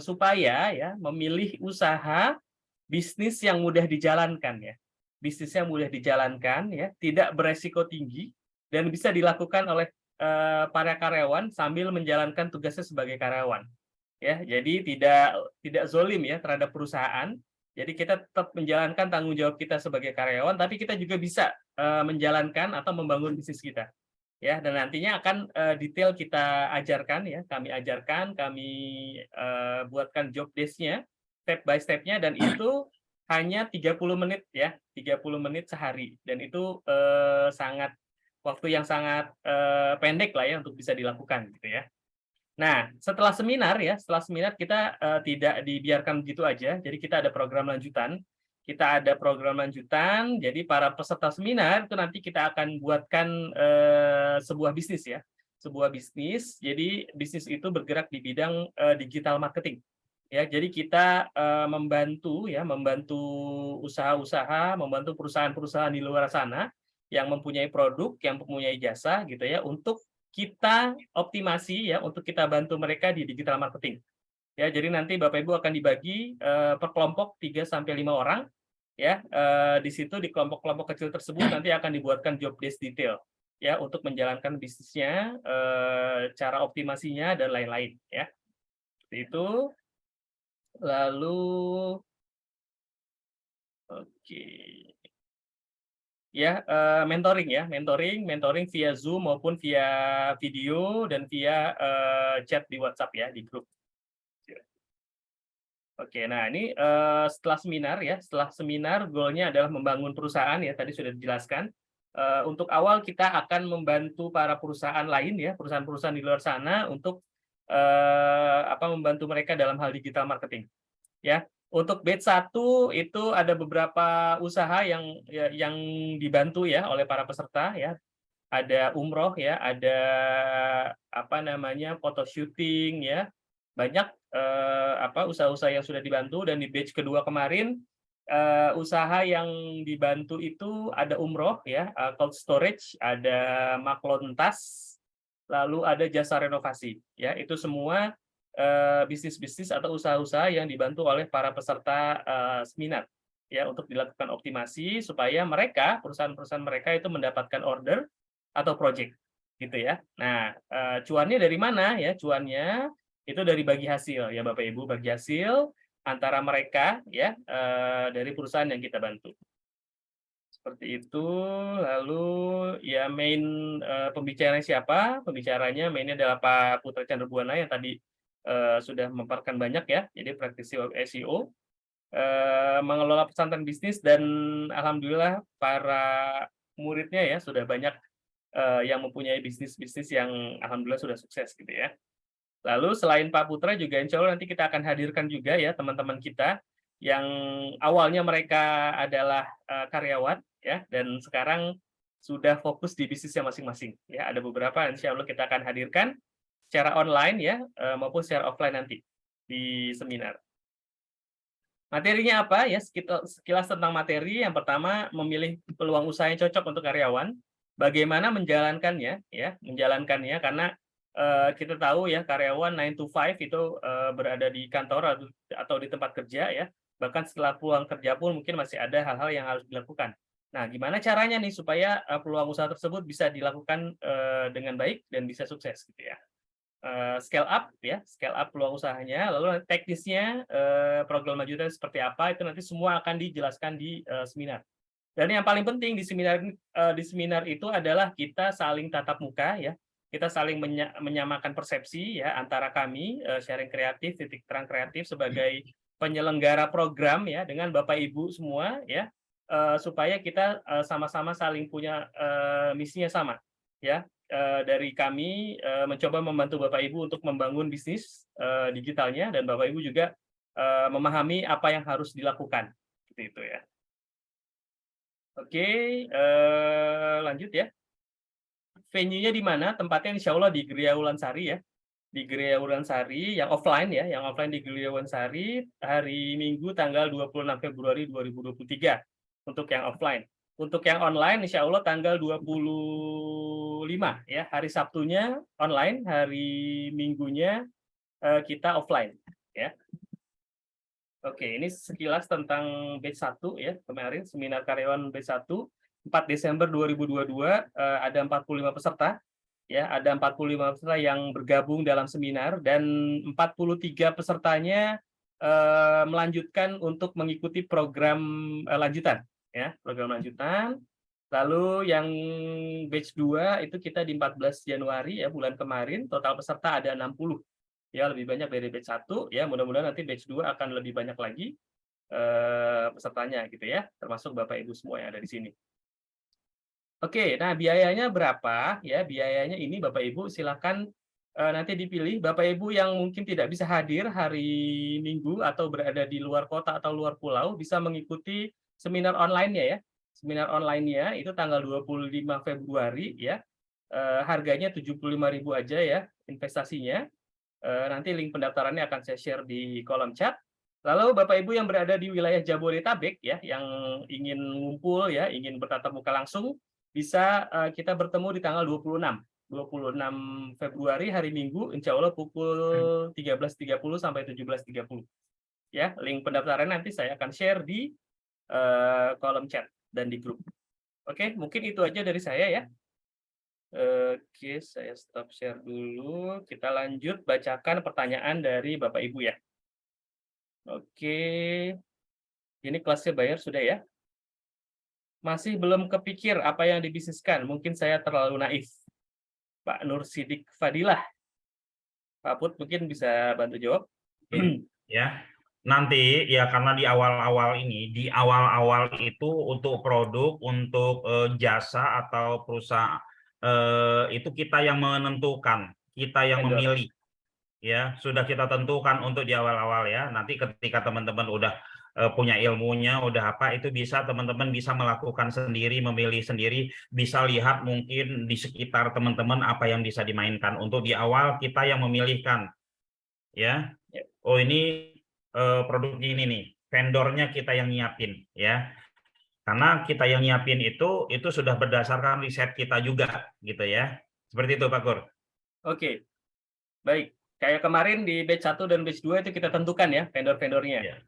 supaya ya memilih usaha bisnis yang mudah dijalankan ya, bisnis yang mudah dijalankan ya, tidak beresiko tinggi dan bisa dilakukan oleh para karyawan sambil menjalankan tugasnya sebagai karyawan. Ya, jadi tidak zolim ya terhadap perusahaan. Jadi kita tetap menjalankan tanggung jawab kita sebagai karyawan, tapi kita juga bisa menjalankan atau membangun bisnis kita. Ya, dan nantinya akan detail kita ajarkan ya, kami buatkan job desk-nya step by step-nya dan itu hanya 30 menit ya, 30 menit sehari dan itu waktu yang sangat pendek lah ya untuk bisa dilakukan gitu ya. Nah, setelah seminar kita tidak dibiarkan begitu aja. Jadi kita ada program lanjutan. Jadi para peserta seminar itu nanti kita akan buatkan sebuah bisnis ya. Sebuah bisnis. Jadi bisnis itu bergerak di bidang digital marketing. Ya, jadi kita membantu usaha-usaha, membantu perusahaan-perusahaan di luar sana yang mempunyai produk, yang mempunyai jasa gitu ya untuk kita optimasi ya untuk kita bantu mereka di digital marketing. Ya, jadi nanti Bapak Ibu akan dibagi per kelompok 3 sampai 5 orang ya. Di situ di kelompok-kelompok kecil tersebut nanti akan dibuatkan job desk detail ya untuk menjalankan bisnisnya, cara optimasinya dan lain-lain ya. Seperti itu. Lalu oke. Ya, mentoring via Zoom maupun via video dan via chat di WhatsApp ya di grup. Oke, nah ini setelah seminar goalnya adalah membangun perusahaan ya tadi sudah dijelaskan. Untuk awal kita akan membantu para perusahaan lain ya, perusahaan-perusahaan di luar sana untuk membantu mereka dalam hal digital marketing. Ya, untuk batch 1 itu ada beberapa usaha yang dibantu ya oleh para peserta ya. Ada umroh ya, ada foto syuting ya. Banyak usaha-usaha yang sudah dibantu dan di batch kedua kemarin usaha yang dibantu itu ada umroh ya, cold storage, ada maklon tas, lalu ada jasa renovasi ya. Itu semua bisnis-bisnis atau usaha-usaha yang dibantu oleh para peserta seminar ya untuk dilakukan optimasi supaya perusahaan-perusahaan mereka itu mendapatkan order atau project gitu ya. Nah, cuannya dari mana ya? Cuannya itu dari bagi hasil ya Bapak Ibu, bagi hasil antara mereka ya dari perusahaan yang kita bantu. Seperti itu. Lalu ya pembicaranya siapa? Pembicaranya mainnya adalah Pak Putra Chandra Buana yang tadi sudah memaparkan banyak ya. Jadi praktisi web SEO. mengelola pesantren bisnis, dan alhamdulillah para muridnya ya sudah banyak yang mempunyai bisnis-bisnis yang alhamdulillah sudah sukses gitu ya. Lalu selain Pak Putra juga insya Allah nanti kita akan hadirkan juga ya teman-teman kita yang awalnya mereka adalah karyawan ya, dan sekarang sudah fokus di bisnisnya masing-masing ya. Ada beberapa insya Allah kita akan hadirkan secara online ya, maupun secara offline nanti di seminar. Materinya apa ya, sekilas tentang materi. Yang pertama, memilih peluang usaha yang cocok untuk karyawan, bagaimana menjalankannya ya, karena kita tahu ya karyawan 9 to 5 itu berada di kantor atau di tempat kerja ya, bahkan setelah pulang kerja pun mungkin masih ada hal-hal yang harus dilakukan. Nah, gimana caranya nih supaya peluang usaha tersebut bisa dilakukan dengan baik dan bisa sukses gitu ya. Scale up ya, scale up peluang usahanya, lalu teknisnya, program lanjutan seperti apa, itu nanti semua akan dijelaskan di seminar. Dan yang paling penting di seminar itu adalah kita saling tatap muka ya, kita saling menyamakan persepsi ya antara kami, sharing kreatif, titik terang kreatif sebagai penyelenggara program ya dengan Bapak Ibu semua ya, supaya kita sama-sama saling punya misinya sama ya. Dari kami mencoba membantu Bapak Ibu untuk membangun bisnis digitalnya, dan Bapak Ibu juga memahami apa yang harus dilakukan seperti itu ya. Oke, lanjut ya. Venue-nya di mana? Tempatnya insya Allah di Geria Ulansari ya. Di Geria Ulansari yang offline ya, yang offline di Geria Ulansari hari Minggu tanggal 26 Februari 2023 untuk yang offline. Untuk yang online insya Allah tanggal 25 ya, hari Sabtunya online, hari Minggunya kita offline ya. Oke, ini sekilas tentang batch 1 ya, kemarin seminar karyawan batch 1 4 Desember 2022, ada 45 peserta ya, ada 45 peserta yang bergabung dalam seminar, dan 43 pesertanya melanjutkan untuk mengikuti program lanjutan ya, program lanjutan. Lalu yang batch 2 itu kita di 14 Januari ya, bulan kemarin, total peserta ada 60. Ya, lebih banyak dari batch 1 ya, mudah-mudahan nanti batch 2 akan lebih banyak lagi pesertanya gitu ya, termasuk Bapak Ibu semua yang ada di sini. Oke, nah biayanya berapa ya? Biayanya ini Bapak Ibu silakan nanti dipilih. Bapak Ibu yang mungkin tidak bisa hadir hari Minggu atau berada di luar kota atau luar pulau bisa mengikuti seminar online-nya ya. Seminar online-nya itu tanggal 25 Februari ya. Harganya 75.000 aja ya investasinya. Nanti link pendaftarannya akan saya share di kolom chat. Lalu Bapak Ibu yang berada di wilayah Jabodetabek ya, yang ingin ngumpul ya, ingin bertatap muka langsung, bisa kita bertemu di tanggal 26 Februari hari Minggu, insya Allah pukul 13.30 sampai 17.30. Ya, link pendaftaran nanti saya akan share di kolom chat dan di grup. Oke, mungkin itu aja dari saya ya. Oke, saya stop share dulu. Kita lanjut bacakan pertanyaan dari Bapak Ibu ya. Oke, ini kelasnya bayar sudah ya. Masih belum kepikir apa yang dibisniskan. Mungkin saya terlalu naif. Pak Nur Sidik Fadilah. Pak Put mungkin bisa bantu jawab. Ya, nanti ya karena di awal-awal itu untuk produk, untuk jasa atau perusahaan itu kita yang menentukan, kita yang Vendor. memilih. Ya, sudah kita tentukan untuk di awal-awal ya. Nanti ketika teman-teman udah punya ilmunya, udah apa, itu bisa teman-teman bisa melakukan sendiri, memilih sendiri, bisa lihat mungkin di sekitar teman-teman apa yang bisa dimainkan. Untuk di awal kita yang memilihkan, ya. Oh ini produknya ini nih, vendornya kita yang nyiapin, ya. Karena kita yang nyiapin itu sudah berdasarkan riset kita juga, gitu ya. Seperti itu, Pak Kur. Oke, baik. Kayak kemarin di batch 1 dan batch 2 itu kita tentukan ya vendor-vendornya. Ya.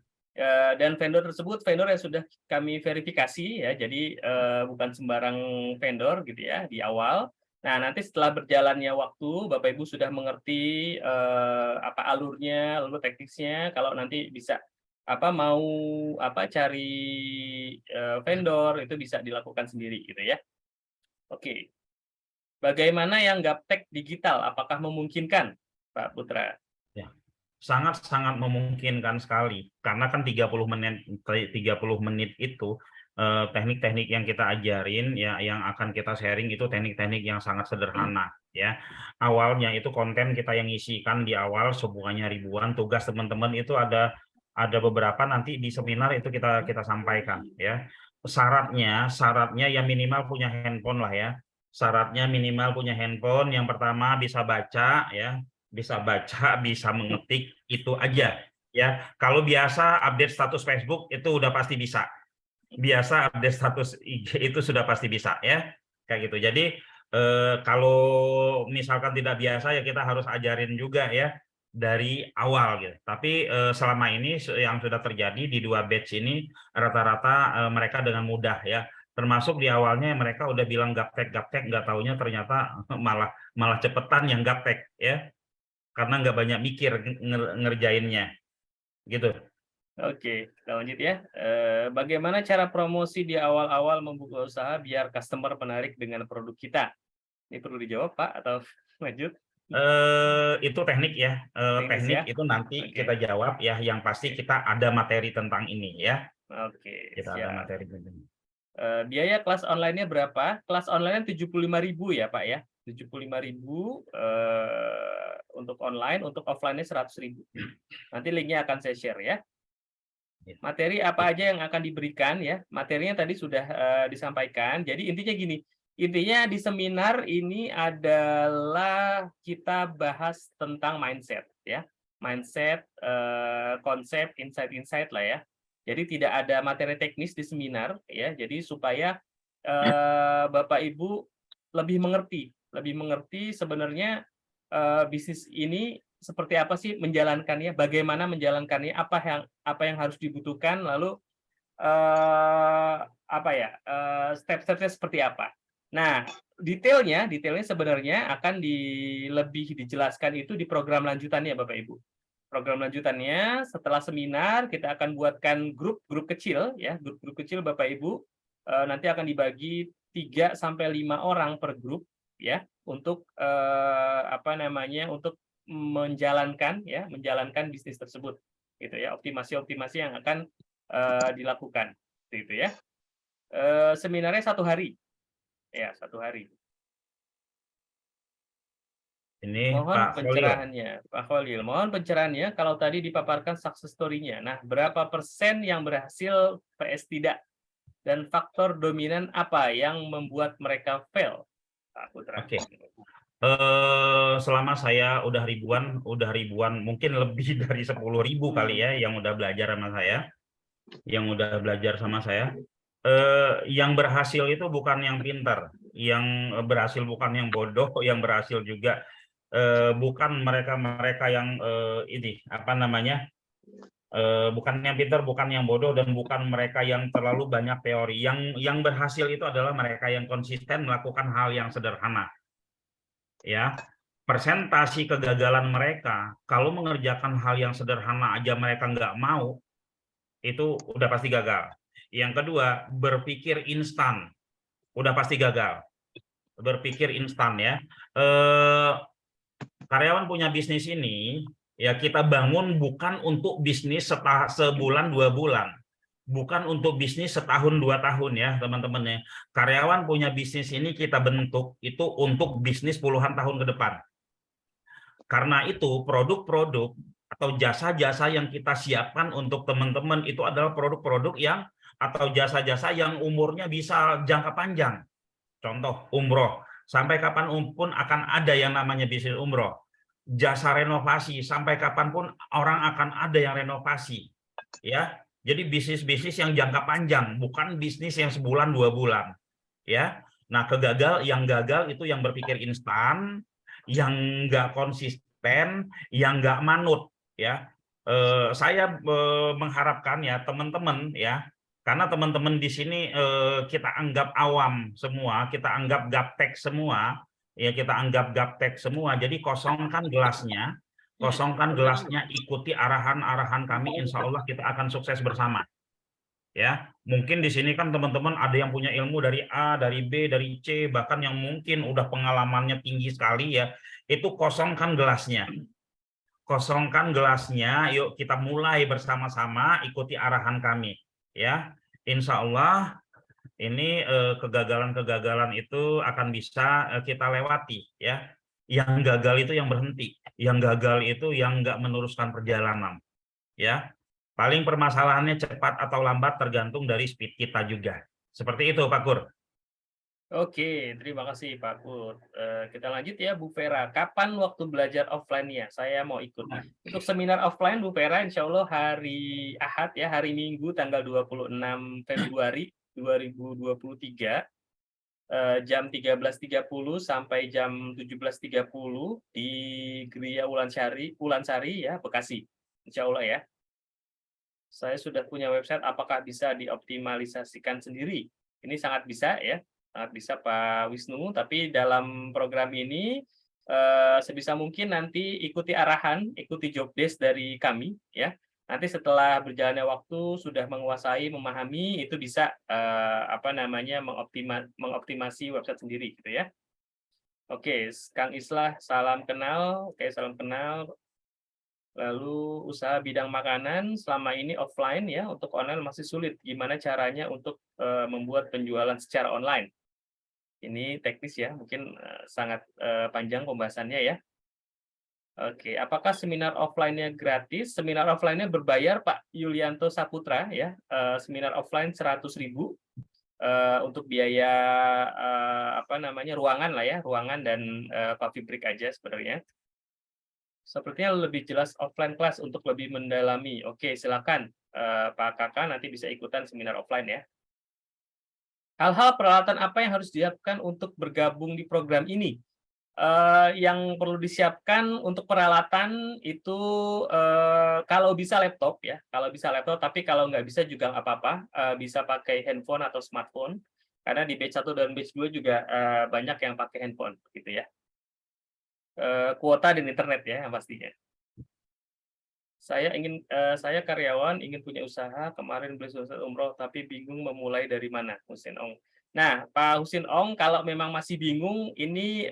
Dan vendor tersebut vendor yang sudah kami verifikasi ya, jadi bukan sembarang vendor gitu ya di awal. Nah, nanti setelah berjalannya waktu, Bapak Ibu sudah mengerti apa alurnya, lalu teknisnya, kalau nanti bisa mau cari vendor itu bisa dilakukan sendiri gitu ya. Oke. Bagaimana yang gaptek digital? Apakah memungkinkan, Pak Putra? Ya. sangat-sangat memungkinkan sekali karena kan 30 menit itu teknik-teknik yang kita ajarin ya, yang akan kita sharing itu teknik-teknik yang sangat sederhana ya. Awalnya itu konten kita yang isikan di awal semuanya ribuan, tugas teman-teman itu ada beberapa nanti di seminar itu kita sampaikan ya. Syaratnya ya minimal punya handphone lah ya. Syaratnya minimal punya handphone. Yang pertama bisa baca ya, bisa mengetik, itu aja ya. Kalau biasa update status Facebook itu udah pasti bisa. Biasa update status IG itu sudah pasti bisa ya, kayak gitu. Jadi kalau misalkan tidak biasa ya kita harus ajarin juga ya dari awal gitu. Tapi selama ini yang sudah terjadi di 2 batch ini rata-rata mereka dengan mudah ya. Termasuk di awalnya mereka udah bilang gaptek nggak taunya ternyata malah cepetan yang gaptek ya, karena nggak banyak mikir ngerjainnya gitu. Oke, kita lanjut ya. Bagaimana cara promosi di awal-awal membuka usaha biar customer menarik dengan produk kita? Ini perlu dijawab, Pak, atau lanjut? Itu teknik ya. Teknis Teknik ya? itu nanti Oke. kita jawab ya. Yang pasti kita ada materi tentang ini ya. Oke, Kita ada siap. materi tentang ini. Biaya kelas online-nya berapa? Kelas online 75.000 ya, Pak ya. 75.000 untuk online, untuk offline-nya 100.000. Nanti linknya akan saya share ya. Materi apa aja yang akan diberikan ya? Materinya tadi sudah disampaikan. Jadi intinya gini, intinya di seminar ini adalah kita bahas tentang mindset ya. Mindset, konsep, insight-insight lah ya. Jadi tidak ada materi teknis di seminar ya. Jadi supaya Bapak Ibu lebih mengerti sebenarnya bisnis ini seperti apa sih menjalankannya, bagaimana menjalankannya, apa yang harus dibutuhkan, lalu step-stepnya seperti apa. Nah, detailnya sebenarnya akan lebih dijelaskan itu di program lanjutannya, Bapak Ibu. Program lanjutannya setelah seminar kita akan buatkan grup kecil ya, grup kecil Bapak Ibu nanti akan dibagi 3 sampai 5 orang per grup ya untuk untuk menjalankan bisnis tersebut gitu ya, optimasi yang akan dilakukan gitu ya. Seminarnya 1 hari ya, 1 hari. Ini Mohon Pak Khalil. pencerahannya, Pak Khalil. Mohon pencerahannya kalau tadi dipaparkan success story-nya. Nah, berapa persen yang berhasil vs tidak? Dan faktor dominan apa yang membuat mereka fail? Pak Putra. Oke. Selama saya udah ribuan, mungkin lebih dari 10.000 kali ya yang udah belajar sama saya, yang berhasil itu bukan yang pintar, yang berhasil bukan yang bodoh, yang berhasil juga bukan mereka yang bukan yang pintar, bukan yang bodoh, dan bukan mereka yang terlalu banyak teori. Yang berhasil itu adalah mereka yang konsisten melakukan hal yang sederhana. Ya, persentasi kegagalan mereka kalau mengerjakan hal yang sederhana aja mereka nggak mau, itu udah pasti gagal. Yang kedua, berpikir instan, udah pasti gagal. Berpikir instan ya. Karyawan punya bisnis ini ya kita bangun bukan untuk bisnis sebulan 2 bulan, bukan untuk bisnis setahun 2 tahun ya teman-teman ya. Karyawan punya bisnis ini kita bentuk itu untuk bisnis puluhan tahun ke depan. Karena itu produk-produk atau jasa-jasa yang kita siapkan untuk teman-teman itu adalah produk-produk yang atau jasa-jasa yang umurnya bisa jangka panjang. Contoh umroh, sampai kapanpun akan ada yang namanya bisnis umroh. Jasa renovasi, sampai kapanpun orang akan ada yang renovasi. Ya, jadi bisnis-bisnis yang jangka panjang, bukan bisnis yang sebulan 2 bulan. Ya, nah yang gagal itu yang berpikir instan, yang nggak konsisten, yang nggak manut ya. Saya mengharapkan ya teman-teman ya, karena teman-teman di sini kita anggap awam semua, kita anggap gaptek semua ya, jadi kosongkan gelasnya, ikuti arahan-arahan kami, insya Allah kita akan sukses bersama. Ya, mungkin di sini kan teman-teman ada yang punya ilmu dari A, dari B, dari C, bahkan yang mungkin udah pengalamannya tinggi sekali ya, itu kosongkan gelasnya. kosongkan gelasnya, yuk kita mulai bersama-sama, ikuti arahan kami, ya. Insya Allah ini kegagalan-kegagalan itu akan bisa kita lewati, ya. Yang gagal itu yang berhenti, yang gagal itu yang nggak meneruskan perjalanan, ya. Paling permasalahannya cepat atau lambat tergantung dari speed kita juga. Seperti itu, Pak Kur. Oke, terima kasih Pak Pur. Kita lanjut ya, Bu Vera. Kapan waktu belajar offline-nya? Saya mau ikut. Untuk seminar offline, Bu Vera, insya Allah hari Ahad ya, hari Minggu tanggal 26 Februari 2023, jam 13.30 sampai jam 17.30 di Gria Ulansari ya, Bekasi. Insya Allah ya. Saya sudah punya website, apakah bisa dioptimalisasikan sendiri? Ini sangat bisa ya. Bisa Pak Wisnu, tapi dalam program ini sebisa mungkin nanti ikuti arahan, ikuti job desk dari kami ya. Nanti setelah berjalannya waktu sudah menguasai, memahami, itu bisa mengoptimasi website sendiri gitu ya. Oke, Kang Islah, salam kenal. Oke, salam kenal. Lalu usaha bidang makanan selama ini offline ya, untuk online masih sulit. Gimana caranya untuk membuat penjualan secara online? Ini teknis ya, mungkin sangat panjang pembahasannya ya. Oke, apakah seminar offline-nya gratis? Seminar offline-nya berbayar, Pak Yulianto Saputra ya. Seminar offline 100.000 untuk biaya ruangan lah ya, ruangan dan coffee break aja sebenarnya. Sepertinya lebih jelas offline kelas untuk lebih mendalami. Oke, silakan Pak Kakak nanti bisa ikutan seminar offline ya. Hal-hal peralatan apa yang harus disiapkan untuk bergabung di program ini? Yang perlu disiapkan untuk peralatan itu kalau bisa laptop ya, kalau bisa laptop, tapi kalau nggak bisa juga nggak apa-apa, bisa pakai handphone atau smartphone, karena di batch 1 dan batch 2 juga banyak yang pakai handphone, gitu ya. Kuota dan internet ya, yang pastinya. Saya karyawan ingin punya usaha, kemarin beli surat umroh tapi bingung memulai dari mana, Husin Ong. Nah, Pak Husin Ong, kalau memang masih bingung, ini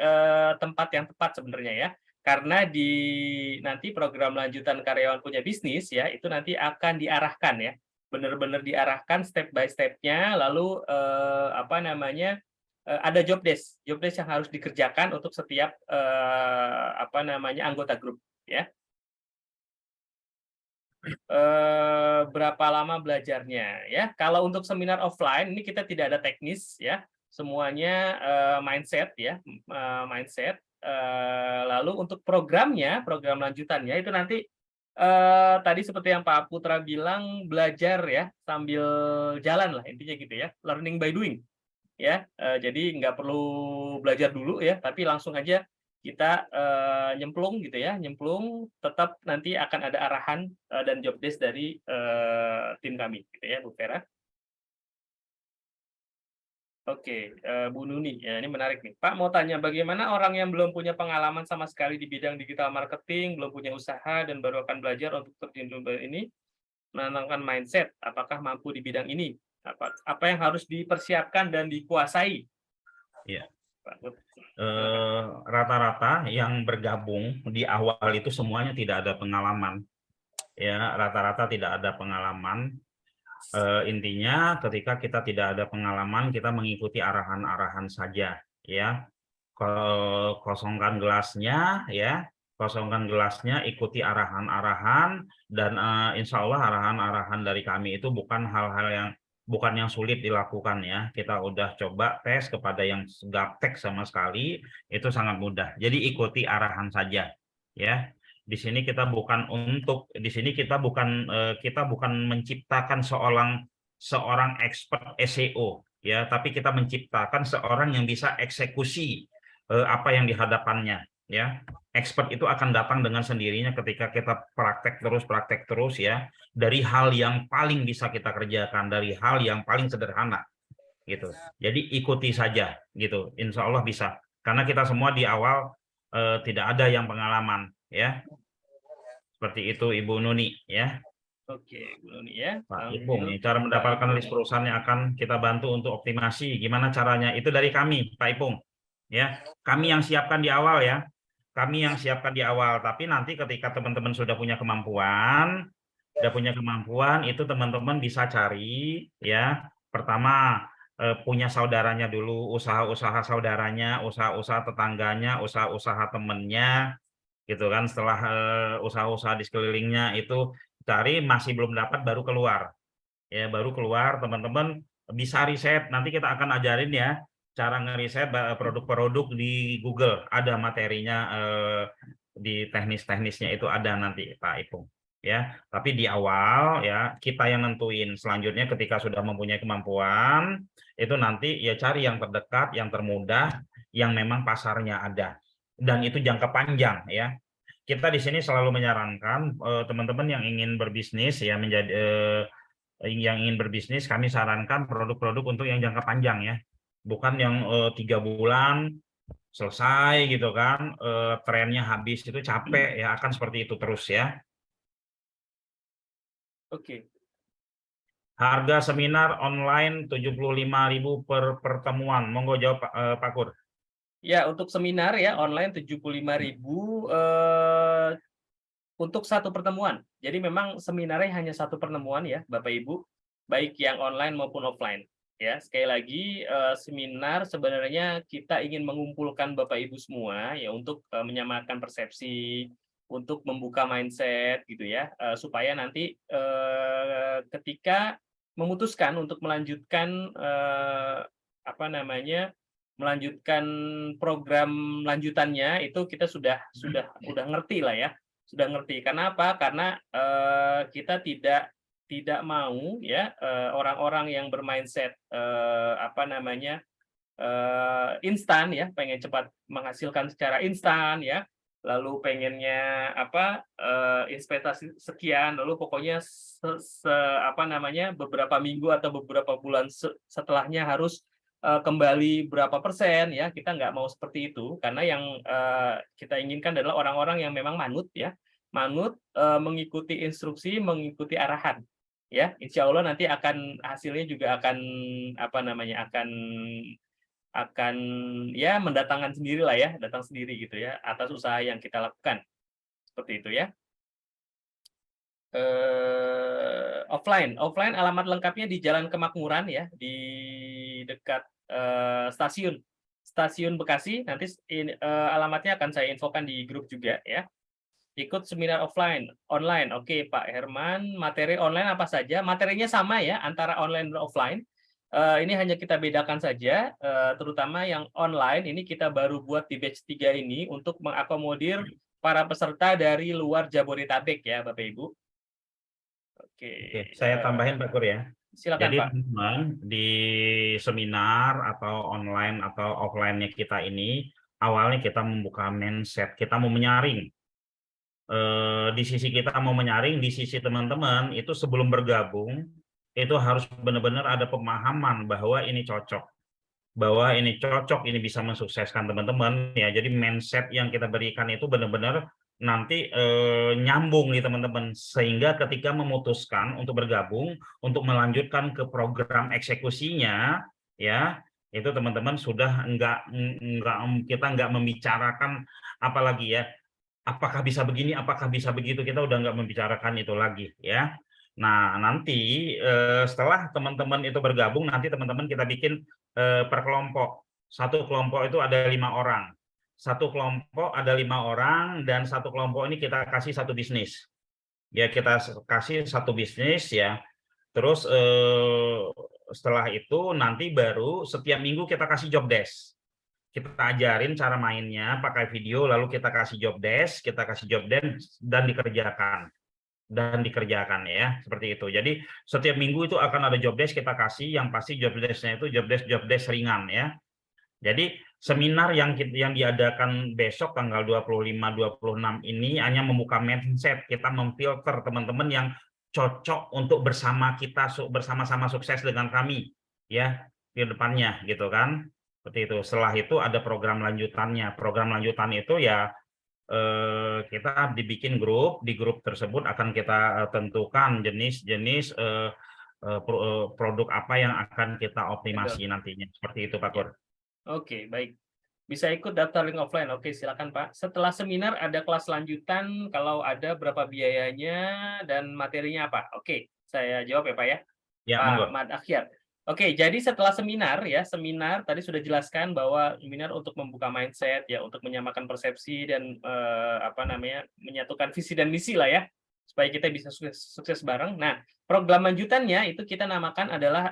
tempat yang tepat sebenarnya ya, karena di nanti program lanjutan karyawan punya bisnis ya, itu nanti akan diarahkan ya, benar-benar diarahkan step by step-nya, lalu ada job desk yang harus dikerjakan untuk setiap anggota grup ya. Berapa lama belajarnya ya. Kalau untuk seminar offline ini kita tidak ada teknis ya, semuanya mindset ya, mindset. Lalu untuk program lanjutannya itu nanti tadi seperti yang Pak Putra bilang, belajar ya sambil jalan lah, intinya gitu ya, learning by doing ya. Jadi nggak perlu belajar dulu ya, tapi langsung aja kita nyemplung gitu ya, tetap nanti akan ada arahan dan job desk dari tim kami gitu ya, Bu Vera. Oke, Bu Nuni, ya ini menarik nih. Pak mau tanya, bagaimana orang yang belum punya pengalaman sama sekali di bidang digital marketing, belum punya usaha dan baru akan belajar untuk terjun ini, menanamkan mindset, apakah mampu di bidang ini? Apa yang harus dipersiapkan dan dikuasai? Iya. Rata-rata yang bergabung di awal itu semuanya tidak ada pengalaman, ya, rata-rata tidak ada pengalaman. Intinya ketika kita tidak ada pengalaman, kita mengikuti arahan-arahan saja ya. Kosongkan gelasnya ya, kosongkan gelasnya, ikuti arahan-arahan, dan insya Allah arahan-arahan dari kami itu bukan hal-hal yang sulit dilakukan ya. Kita udah coba tes kepada yang gaptek sama sekali, itu sangat mudah. Jadi ikuti arahan saja ya. Di sini kita bukan menciptakan seorang expert SEO ya, tapi kita menciptakan seorang yang bisa eksekusi apa yang dihadapannya ya. Expert itu akan datang dengan sendirinya ketika kita praktek terus ya, dari hal yang paling bisa kita kerjakan, dari hal yang paling sederhana gitu. Jadi ikuti saja gitu, insya Allah bisa, karena kita semua di awal tidak ada yang pengalaman ya. Seperti itu Ibu Nuni ya. Oke, Bu Nuni ya. Pak Ipung, cara mendapatkan list perusahaan yang akan kita bantu untuk optimasi, gimana caranya? Itu dari kami, Pak Ipung. Ya, kami yang siapkan di awal ya. kami yang siapkan di awal. Tapi nanti ketika teman-teman sudah punya kemampuan, itu teman-teman bisa cari ya. Pertama punya saudaranya dulu, usaha-usaha saudaranya, usaha-usaha tetangganya, usaha-usaha temennya, gitu kan. Setelah usaha-usaha di sekelilingnya itu cari, masih belum dapat, baru keluar. Ya, baru keluar teman-teman bisa riset. Nanti kita akan ajarin ya cara ngeriset produk-produk di Google. Ada materinya di teknis-teknisnya itu ada nanti Pak Ipung. Ya, tapi di awal ya kita yang nentuin. Selanjutnya ketika sudah mempunyai kemampuan, itu nanti ya cari yang terdekat, yang termudah, yang memang pasarnya ada. Dan itu jangka panjang ya. Kita di sini selalu menyarankan teman-teman yang ingin berbisnis ya yang ingin berbisnis, kami sarankan produk-produk untuk yang jangka panjang ya, bukan yang 3 bulan selesai gitu kan, trennya habis, itu capek ya, akan seperti itu terus ya. Oke. Harga seminar online 75.000 per pertemuan. Monggo jawab Pak Kur. Ya, untuk seminar ya online 75.000 untuk satu pertemuan. Jadi memang seminarnya hanya satu pertemuan ya, Bapak Ibu, baik yang online maupun offline. Ya, sekali lagi seminar sebenarnya kita ingin mengumpulkan Bapak Ibu semua ya untuk menyamakan persepsi, untuk membuka mindset gitu ya, supaya nanti ketika memutuskan untuk melanjutkan apa namanya, melanjutkan program lanjutannya itu kita sudah ngerti lah ya. Sudah ngerti. Kenapa? Karena kita tidak mau ya orang-orang yang bermindset apa namanya instan ya, pengen cepat menghasilkan secara instan ya, lalu pengennya apa investasi sekian, lalu pokoknya apa namanya beberapa minggu atau beberapa bulan setelahnya harus kembali berapa persen ya, kita nggak mau seperti itu, karena yang kita inginkan adalah orang-orang yang memang manut ya, manut mengikuti instruksi, mengikuti arahan ya, insya Allah nanti akan hasilnya juga akan apa namanya akan ya mendatangkan sendiri lah ya, datang sendiri gitu ya atas usaha yang kita lakukan seperti itu ya. Offline alamat lengkapnya di Jalan Kemakmuran ya, di dekat stasiun Bekasi. Nanti alamatnya akan saya infokan di grup juga ya. Ikut seminar online. Oke, Pak Herman, materi online apa saja? Materinya sama ya antara online dan offline. Ini hanya kita bedakan saja, terutama yang online ini kita baru buat di batch 3 ini untuk mengakomodir para peserta dari luar Jabodetabek ya, Bapak Ibu. Oke, saya tambahin Pak Kur ya. Silakan Jadi Pak. teman-teman di seminar atau online atau offline-nya kita ini, awalnya kita membuka mindset, kita mau menyaring. Di sisi kita mau menyaring, di sisi teman-teman itu sebelum bergabung itu harus benar-benar ada pemahaman bahwa ini cocok, ini bisa mensukseskan teman-teman ya. Jadi mindset yang kita berikan itu benar-benar nanti nyambung nih teman-teman, sehingga ketika memutuskan untuk bergabung untuk melanjutkan ke program eksekusinya ya, itu teman-teman sudah kita nggak membicarakan apalagi ya, apakah bisa begini, apakah bisa begitu, kita udah nggak membicarakan itu lagi ya. Nah nanti setelah teman-teman itu bergabung, nanti teman-teman kita bikin per kelompok. Satu kelompok itu ada 5 orang. Satu kelompok ada 5 orang, dan satu kelompok ini kita kasih satu bisnis. Ya kita kasih satu bisnis ya. Terus setelah itu nanti baru setiap minggu kita kasih job desk. Kita ajarin cara mainnya pakai video, lalu kita kasih job desk dan dikerjakan ya, seperti itu. Jadi setiap minggu itu akan ada job desk kita kasih, yang pasti job desk-nya itu job desk ringan ya. Jadi seminar yang diadakan besok tanggal 25-26 ini hanya membuka mindset, kita memfilter teman-teman yang cocok untuk bersama-sama sukses dengan kami ya di depannya gitu kan. Seperti itu. Setelah itu ada program lanjutannya. Program lanjutan itu ya kita dibikin grup, di grup tersebut akan kita tentukan jenis-jenis produk apa yang akan kita optimasi nantinya. Seperti itu Pak Kur. Oke, baik. Bisa ikut daftar link offline. Oke, silakan Pak. Setelah seminar ada kelas lanjutan, kalau ada berapa biayanya dan materinya apa? Oke, saya jawab ya Pak ya. Ya, Pak monggo. Mat Akhyar. Oke, jadi setelah seminar ya, seminar tadi sudah jelaskan bahwa seminar untuk membuka mindset ya, untuk menyamakan persepsi dan apa namanya, menyatukan visi dan misi lah ya, supaya kita bisa sukses bareng. Nah, program lanjutannya itu kita namakan adalah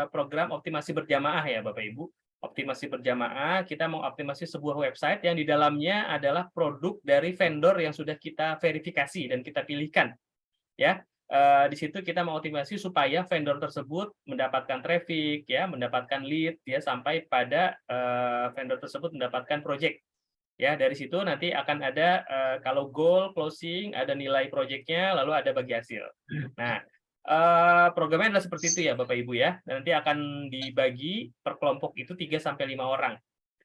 program optimasi berjamaah ya Bapak Ibu. Optimasi berjamaah, kita mau optimasi sebuah website yang di dalamnya adalah produk dari vendor yang sudah kita verifikasi dan kita pilihkan ya. Di situ kita mengoptimasi supaya vendor tersebut mendapatkan traffic ya, mendapatkan lead ya, sampai pada vendor tersebut mendapatkan project. Ya, dari situ nanti akan ada kalau goal closing, ada nilai projectnya, lalu ada bagi hasil. Nah, programnya adalah seperti itu ya Bapak Ibu ya. Nanti akan dibagi per kelompok itu 3 sampai 5 orang.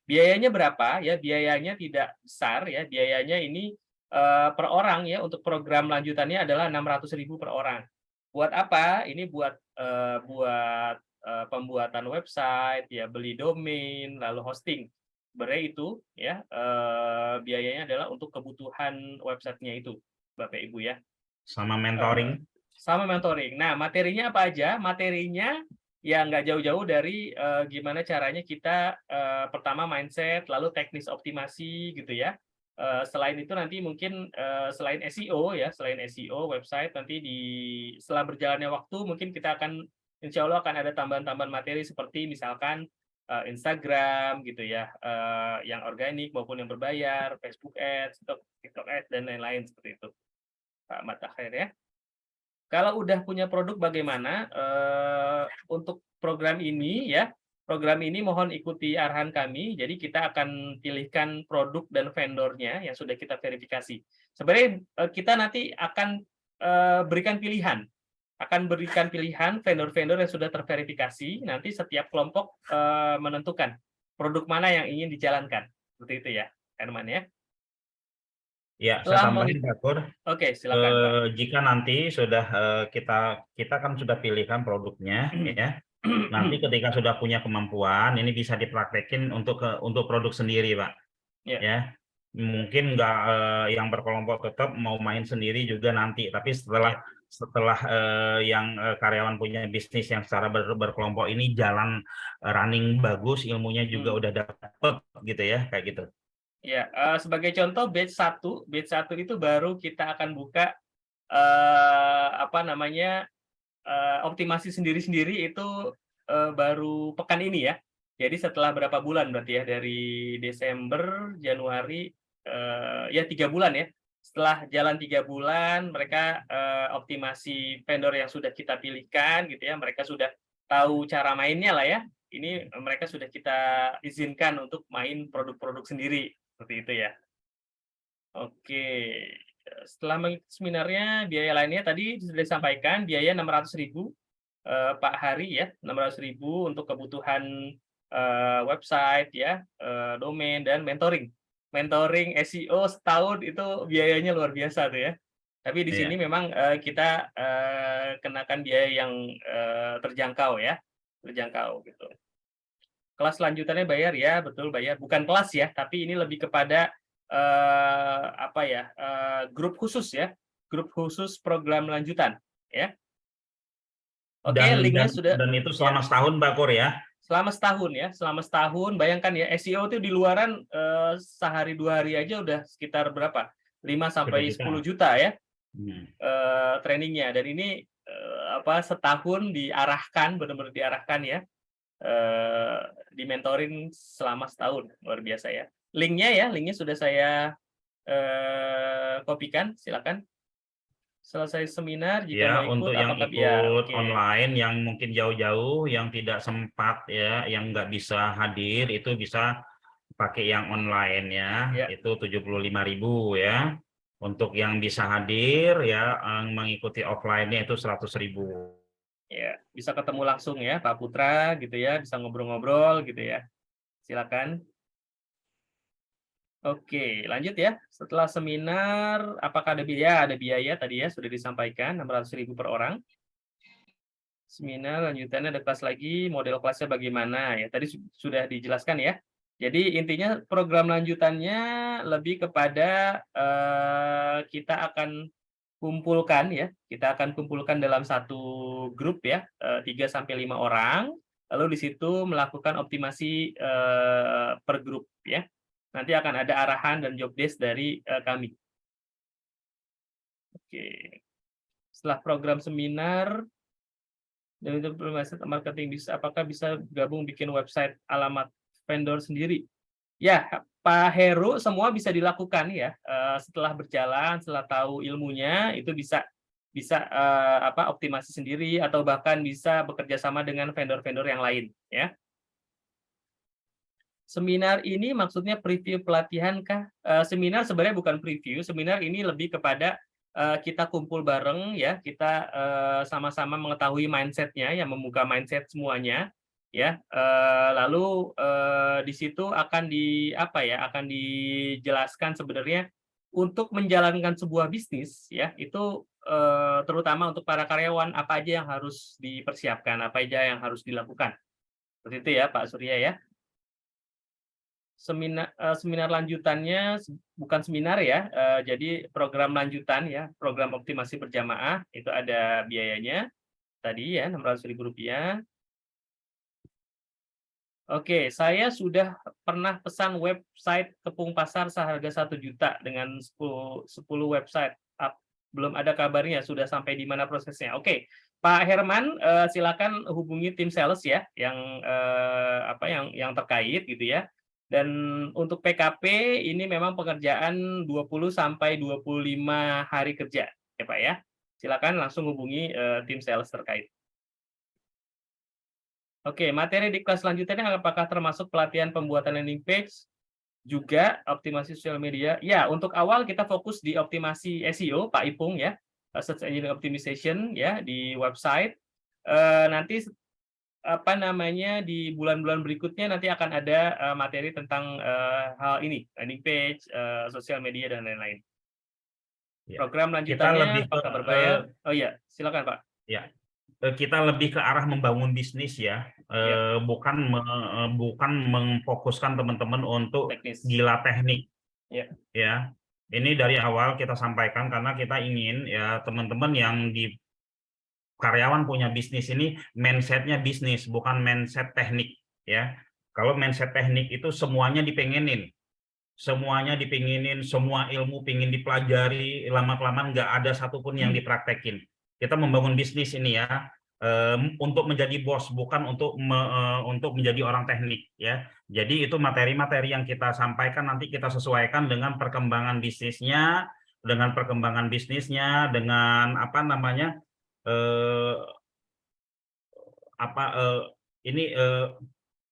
Biayanya berapa ya? Biayanya tidak besar ya. Biayanya ini per orang ya, untuk program lanjutannya adalah 600.000 per orang. Buat apa? Ini buat pembuatan website ya, beli domain, lalu hosting. Sebenarnya itu ya biayanya adalah untuk kebutuhan websitenya itu, Bapak Ibu ya. Sama mentoring. Sama mentoring. Nah, materinya apa aja? Materinya ya nggak jauh-jauh dari gimana caranya kita pertama mindset, lalu teknis optimasi gitu ya. Selain itu nanti mungkin selain SEO ya, selain SEO website nanti setelah berjalannya waktu mungkin kita akan insya Allah akan ada tambahan-tambahan materi seperti misalkan Instagram gitu ya, yang organik maupun yang berbayar, Facebook Ads, TikTok Ads dan lain-lain seperti itu, Pak Mat Akhyar ya. Kalau udah punya produk bagaimana, untuk program ini ya, program ini mohon ikuti arahan kami, jadi kita akan pilihkan produk dan vendornya yang sudah kita verifikasi. Sebenarnya, kita nanti akan, berikan pilihan, vendor-vendor yang sudah terverifikasi, nanti setiap kelompok, menentukan produk mana yang ingin dijalankan, seperti itu ya, Herman ya. Ya, saya Setelah tambahin Pak Kur. Oke, silakan Pak. Jika nanti sudah kita kan sudah pilihkan produknya ya. Nanti ketika sudah punya kemampuan, ini bisa dipraktekin untuk produk sendiri, Pak. Ya. Ya, mungkin nggak yang berkelompok tetap mau main sendiri juga nanti, tapi setelah yang karyawan punya bisnis yang secara berkelompok ini jalan running bagus, ilmunya juga udah dapet gitu ya, kayak gitu. Ya, sebagai contoh batch 1 itu baru kita akan buka apa namanya, optimasi sendiri-sendiri itu baru pekan ini ya. Jadi setelah berapa bulan berarti ya, dari Desember, Januari, ya 3 bulan ya. Setelah jalan 3 bulan mereka optimasi vendor yang sudah kita pilihkan gitu ya, mereka sudah tahu cara mainnya lah ya. Ini mereka sudah kita izinkan untuk main produk-produk sendiri, seperti itu ya. Oke, setelah mengikuti seminarnya, biaya lainnya tadi sudah disampaikan, biaya 600.000 Pak Hari ya, 600.000 untuk kebutuhan website ya, domain dan mentoring. Mentoring SEO setahun itu biayanya luar biasa tuh ya. Tapi di sini Iya. memang kita kenakan biaya yang terjangkau ya, terjangkau gitu. Kelas lanjutannya bayar ya, betul bayar. Bukan kelas ya, tapi ini lebih kepada apa ya, grup khusus ya, grup khusus program lanjutan ya. Oke, linknya sudah Dan itu ya. selama setahun, Pak Kur ya. Selama setahun ya, selama setahun. Bayangkan ya, SEO itu di luaran sehari 2 hari aja udah sekitar berapa? 5 sampai 10 juta ya trainingnya. Dan ini apa setahun diarahkan, benar-benar diarahkan ya, dimentorin selama setahun, luar biasa ya. Linknya sudah saya kopikan, silakan. Selesai seminar jika Ya, mau ikut untuk yang apakah ya ikut oke. online yang mungkin jauh-jauh, yang tidak sempat ya, yang nggak bisa hadir, itu bisa pakai yang online ya, Ya. itu 75.000 ya. Untuk yang bisa hadir ya, mengikuti offline-nya itu 100.000. Ya, bisa ketemu langsung ya Pak Putra gitu ya, bisa ngobrol-ngobrol gitu ya. Silakan. Oke, lanjut ya. Setelah seminar, apakah ada biaya? Ada biaya tadi ya, sudah disampaikan 600.000 per orang. Seminar lanjutannya ada kelas lagi, model kelasnya bagaimana ya. Tadi sudah dijelaskan ya. Jadi intinya program lanjutannya lebih kepada kita akan kumpulkan ya, kita akan kumpulkan dalam satu grup ya, 3 sampai 5 orang, lalu di situ melakukan optimasi per grup ya. Nanti akan ada arahan dan job desk dari kami. Oke. Setelah program seminar dan itu marketing bisa, apakah bisa gabung bikin website alamat vendor sendiri? Ya, Pak Heru, semua bisa dilakukan ya. Setelah berjalan, setelah tahu ilmunya, itu bisa bisa optimasi sendiri atau bahkan bisa bekerja sama dengan vendor-vendor yang lain ya. Seminar ini maksudnya preview pelatihan kah? Seminar sebenarnya bukan preview, seminar ini lebih kepada kita kumpul bareng ya, kita sama-sama mengetahui mindset-nya, yang membuka mindset semuanya ya. Lalu di situ akan akan dijelaskan sebenarnya untuk menjalankan sebuah bisnis ya, itu terutama untuk para karyawan apa aja yang harus dipersiapkan, apa aja yang harus dilakukan. Seperti itu ya Pak Surya ya. Seminar lanjutannya bukan seminar ya, jadi program lanjutan ya, program optimasi berjamaah itu ada biayanya tadi ya, Rp600.000. Oke, saya sudah pernah pesan website tepung pasar seharga 1 juta dengan 10 website. Belum ada kabarnya sudah sampai di mana prosesnya. Oke, Pak Herman, silakan hubungi tim sales ya yang terkait gitu ya. Dan untuk PKP ini memang pekerjaan 20 sampai 25 hari kerja ya Pak ya. Silakan langsung hubungi tim sales terkait. Oke, materi di kelas selanjutnya apakah termasuk pelatihan pembuatan landing page, juga optimasi sosial media? Ya, untuk awal kita fokus di optimasi SEO, Pak Ipung ya, search engine optimization ya di website. Nanti di bulan-bulan berikutnya nanti akan ada materi tentang hal ini, landing page, sosial media dan lain-lain. Ya. Program Kita lanjutannya lebih ke apakah berbayar? Oh iya, silakan Pak. ya. Kita lebih ke arah membangun bisnis ya, Ya, bukan memfokuskan teman-teman untuk teknis. gila teknik Ya, ya. Ini dari awal kita sampaikan karena kita ingin ya teman-teman yang di karyawan punya bisnis ini mindsetnya bisnis, bukan mindset teknik ya. Kalau mindset teknik itu semuanya dipengenin, semua ilmu pengen dipelajari, lama-kelamaan nggak ada satupun yang dipraktekin. Kita membangun bisnis ini ya, untuk menjadi bos, bukan untuk menjadi orang teknik ya. Jadi itu materi-materi yang kita sampaikan nanti kita sesuaikan dengan perkembangan bisnisnya, dengan apa namanya ini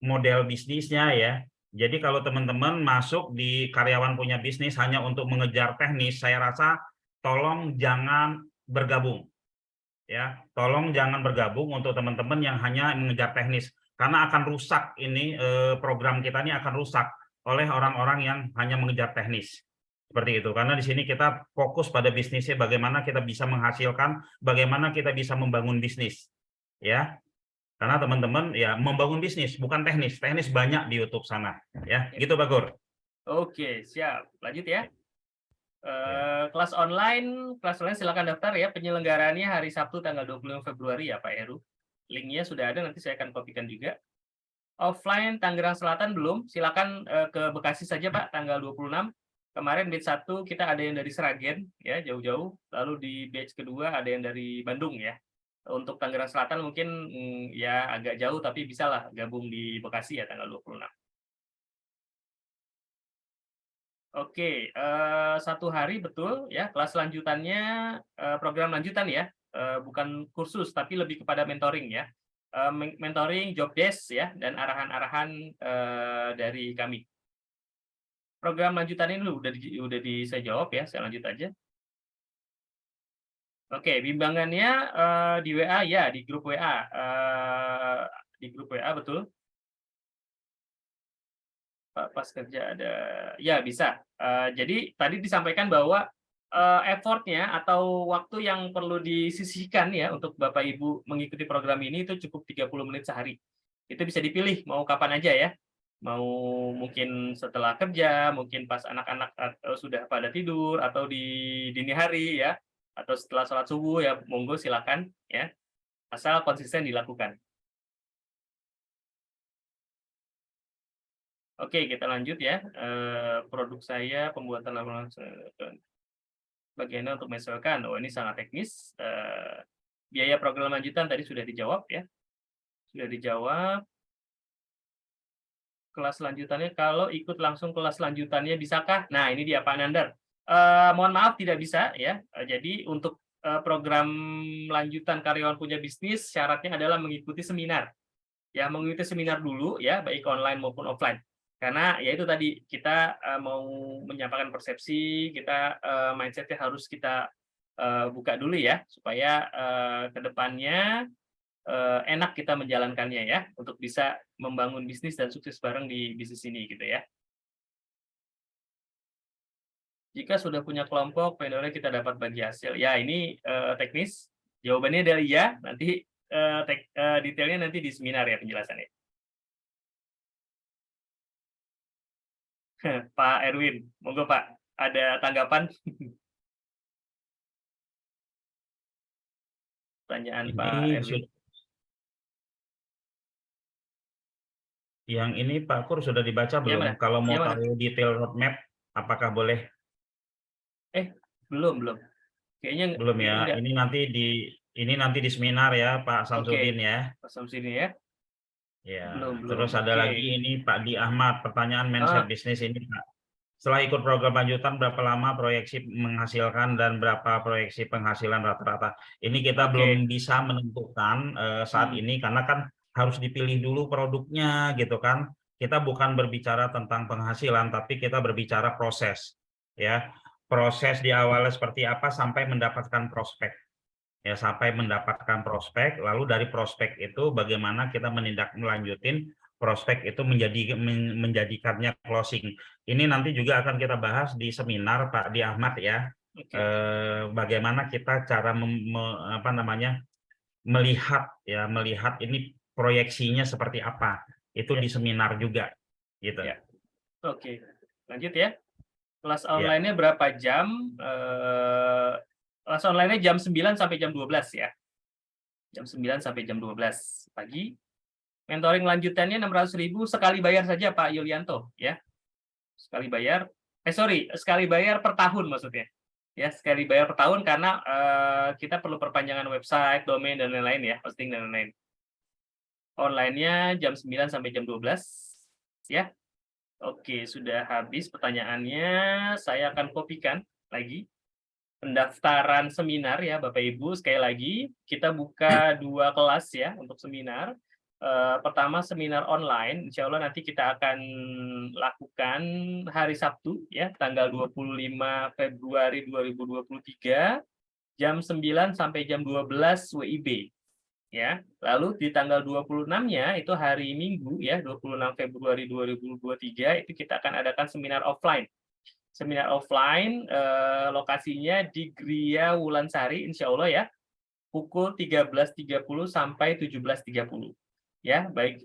model bisnisnya ya. Jadi kalau teman-teman masuk di karyawan punya bisnis hanya untuk mengejar teknis, saya rasa tolong jangan bergabung. Ya, tolong jangan bergabung untuk teman-teman yang hanya mengejar teknis karena akan rusak ini program kita ini akan rusak oleh orang-orang yang hanya mengejar teknis. Seperti itu. Karena di sini kita fokus pada bisnisnya, bagaimana kita bisa menghasilkan, bagaimana kita bisa membangun bisnis. Ya. Karena teman-teman ya membangun bisnis bukan teknis. Teknis banyak di YouTube sana ya. Gitu Bagur. Oke, siap. Lanjut ya. Ya. Kelas online silakan daftar ya. Penyelenggaraannya hari Sabtu tanggal 25 Februari ya Pak Heru. Linknya sudah ada, nanti saya akan kopikan juga. Offline Tangerang Selatan belum. Silakan ke Bekasi saja Pak tanggal 26. Kemarin batch 1 kita ada yang dari Sragen ya, jauh-jauh. Lalu di batch kedua ada yang dari Bandung ya. Untuk Tangerang Selatan mungkin ya agak jauh tapi bisalah gabung di Bekasi ya tanggal 26. Oke, 1 hari betul ya, kelas lanjutannya program lanjutan ya, bukan kursus tapi lebih kepada mentoring ya. Mentoring, job desk ya, dan arahan-arahan dari kami. Program lanjutan ini saya jawab ya, saya lanjut aja. Oke, bimbangannya di WA ya, di grup WA. Di grup WA betul. Pas kerja ada, ya bisa. Jadi tadi disampaikan bahwa effort-nya atau waktu yang perlu disisihkan ya untuk Bapak Ibu mengikuti program ini itu cukup 30 menit sehari. Itu bisa dipilih mau kapan aja ya. Mau mungkin setelah kerja, mungkin pas anak-anak sudah pada tidur, atau di dini hari ya, atau setelah sholat subuh ya, monggo silakan ya, asal konsisten dilakukan. Oke, kita lanjut ya. Produk saya pembuatan laporan bagaimana untuk menyesuaikan. Oh, ini sangat teknis. Biaya program lanjutan tadi sudah dijawab ya. Sudah dijawab. Kelas lanjutannya, kalau ikut langsung kelas lanjutannya bisakah? Nah, ini dia Pak Nandar. Mohon maaf tidak bisa ya. Jadi untuk program lanjutan karyawan punya bisnis, syaratnya adalah mengikuti seminar. Ya, mengikuti seminar dulu ya, baik online maupun offline. Karena ya itu tadi, kita mau menyampaikan persepsi, kita mindset-nya harus kita buka dulu ya, supaya ke depannya enak kita menjalankannya ya, untuk bisa membangun bisnis dan sukses bareng di bisnis ini gitu ya. Jika sudah punya kelompok, vendornya kita dapat bagi hasil. Ya, ini teknis. Jawabannya dari ya, nanti detailnya nanti di seminar ya penjelasannya. Pak Erwin, monggo Pak, ada tanggapan? Pertanyaan Pak Ini Erwin. yang ini Pak Kur sudah dibaca Ya mana? belum? Kalau mau Ya mana? tahu detail roadmap, apakah boleh? Belum. Kayaknya Belum ya. enggak. Ini nanti di seminar ya Pak Oke, Samsudin ya. asumsi ini ya. Ya. Belum. Terus ada Oke. lagi ini Pak Di Ahmad, pertanyaan mindset Ah, bisnis ini Pak. Setelah ikut program lanjutan, berapa lama proyeksi menghasilkan dan berapa proyeksi penghasilan rata-rata? Ini kita oke. belum bisa menentukan saat Hmm, ini karena kan harus dipilih dulu produknya gitu kan. Kita bukan berbicara tentang penghasilan, tapi kita berbicara proses. Ya, proses di awalnya seperti apa sampai mendapatkan prospek. Ya, sampai mendapatkan prospek, lalu dari prospek itu bagaimana kita menindaklanjutin prospek itu menjadikannya closing. Ini nanti juga akan kita bahas di seminar Pak Di Ahmad ya. oke. Bagaimana kita cara melihat ini proyeksinya seperti apa. Itu Ya, di seminar juga gitu. ya. Oke. Lanjut ya. Kelas Ya. online-nya berapa jam? Kelas online-nya jam 9 sampai jam 12 ya. Jam 9 sampai jam 12 pagi. Mentoring lanjutannya 600.000 sekali bayar saja Pak Yulianto ya. Sekali bayar. Sekali bayar per tahun maksudnya. Ya, sekali bayar per tahun karena kita perlu perpanjangan website, domain dan lain-lain ya, hosting dan lain-lain. Online-nya jam 9 sampai jam 12 ya. Oke, sudah habis pertanyaannya. Saya akan kopikan lagi pendaftaran seminar ya Bapak Ibu. Sekali lagi kita buka 2 kelas ya untuk seminar. Pertama seminar online, insya Allah nanti kita akan lakukan hari Sabtu ya, tanggal 25 Februari 2023 jam 9 sampai jam 12 WIB ya. Lalu di tanggal 26-nya itu hari Minggu ya, 26 Februari 2023 itu kita akan adakan seminar offline. Seminar offline lokasinya di Gria Wulansari insya Allah ya, pukul 13.30 sampai 17.30. Ya, baik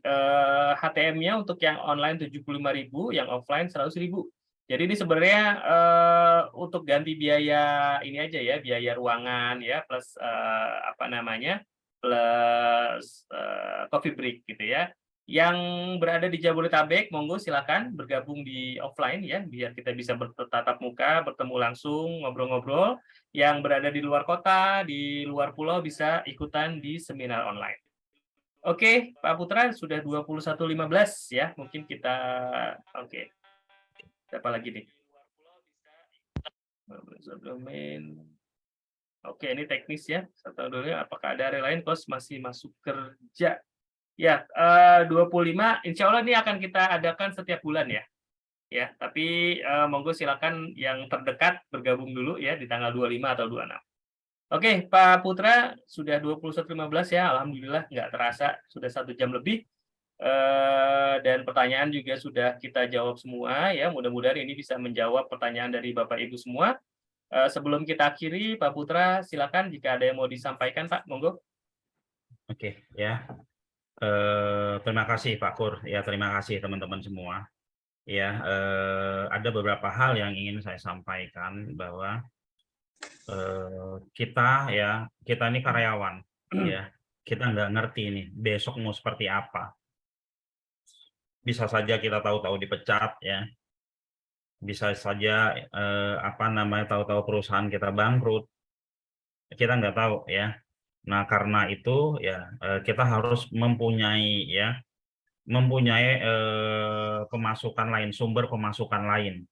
HTM-nya untuk yang online 75.000, yang offline 100.000. Jadi ini sebenarnya untuk ganti biaya ini aja ya, biaya ruangan ya, plus plus coffee break gitu ya. Yang berada di Jabodetabek, monggo silakan bergabung di offline ya, biar kita bisa bertatap muka, bertemu langsung, ngobrol-ngobrol. Yang berada di luar kota, di luar pulau bisa ikutan di seminar online. Oke, Pak Putra sudah 21.15 ya. Mungkin kita oke. Siapa lagi nih? Domain. Oke, ini teknis ya. Satu dulu apakah ada area lain kos masih masuk kerja? Ya, 25 insya Allah ini akan kita adakan setiap bulan ya. Ya, tapi monggo silakan yang terdekat bergabung dulu ya di tanggal 25 atau 26. Oke, Pak Putra sudah 21.15 ya, alhamdulillah nggak terasa sudah 1 jam lebih. Dan pertanyaan juga sudah kita jawab semua ya. Mudah-mudahan ini bisa menjawab pertanyaan dari Bapak Ibu semua. Sebelum kita akhiri, Pak Putra silakan jika ada yang mau disampaikan, Pak, monggo. Oke ya. Terima kasih Pak Kur. Ya, terima kasih teman-teman semua. Ya, ada beberapa hal yang ingin saya sampaikan bahwa kita ini karyawan, ya. Kita nggak ngerti nih besok mau seperti apa. Bisa saja kita tahu-tahu dipecat, ya. Bisa saja tahu-tahu perusahaan kita bangkrut. Kita nggak tahu, ya. Nah, karena itu ya kita harus mempunyai pemasukan lain, sumber pemasukan lain,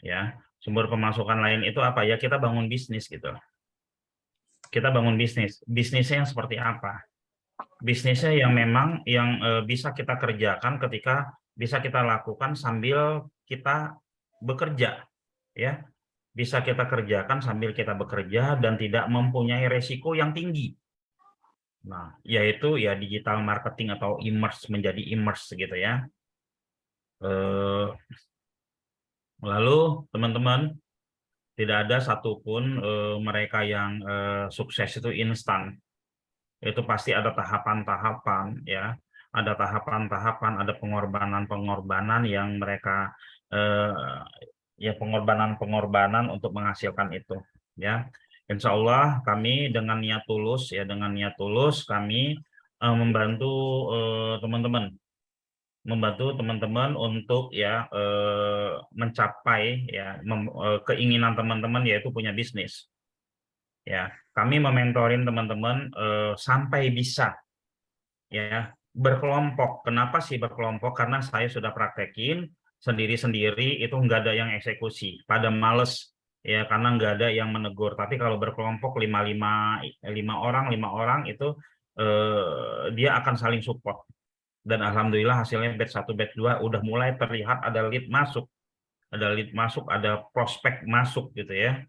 ya. Sumber pemasukan lain itu apa ya? Kita bangun bisnis gitu. Kita bangun bisnisnya yang seperti apa? Bisnisnya yang memang bisa kita kerjakan ketika bisa kita lakukan sambil kita bekerja, ya. Bisa kita kerjakan sambil kita bekerja dan tidak mempunyai resiko yang tinggi. Nah, yaitu ya digital marketing atau menjadi immerse gitu ya. Lalu teman-teman, tidak ada satupun mereka yang sukses itu instan. Itu pasti ada tahapan-tahapan, ya. Ada tahapan-tahapan, ada pengorbanan-pengorbanan yang mereka ya pengorbanan-pengorbanan untuk menghasilkan itu, ya. Insya Allah kami dengan niat tulus kami membantu teman-teman untuk ya mencapai ya keinginan teman-teman yaitu punya bisnis. Ya, kami mementorin teman-teman sampai bisa ya berkelompok. Kenapa sih berkelompok? Karena saya sudah praktekin sendiri-sendiri itu nggak ada yang eksekusi, pada males ya karena nggak ada yang menegur. Tapi kalau berkelompok lima orang itu dia akan saling support. Dan alhamdulillah hasilnya batch 1, batch 2 udah mulai terlihat ada lead masuk, ada prospek masuk gitu ya.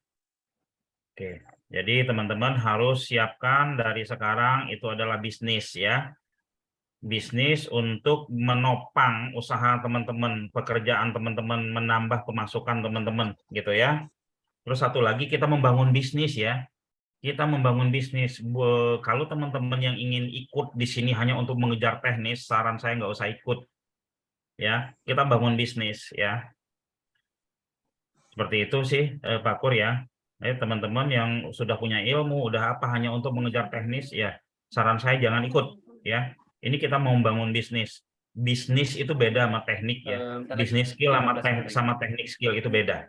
Oke, jadi teman-teman harus siapkan dari sekarang itu adalah bisnis ya. Bisnis untuk menopang usaha teman-teman, pekerjaan teman-teman, menambah pemasukan teman-teman gitu ya. Terus satu lagi kita membangun bisnis ya. Kita membangun bisnis. Kalau teman-teman yang ingin ikut di sini hanya untuk mengejar teknis, saran saya nggak usah ikut. Ya, kita bangun bisnis ya. Seperti itu sih Pak Kur ya. Teman-teman yang sudah punya ilmu, udah apa hanya untuk mengejar teknis ya, saran saya jangan ikut ya. Ini kita mau membangun bisnis. Bisnis itu beda sama teknik ya. Bisnis skill sama teknik skill itu beda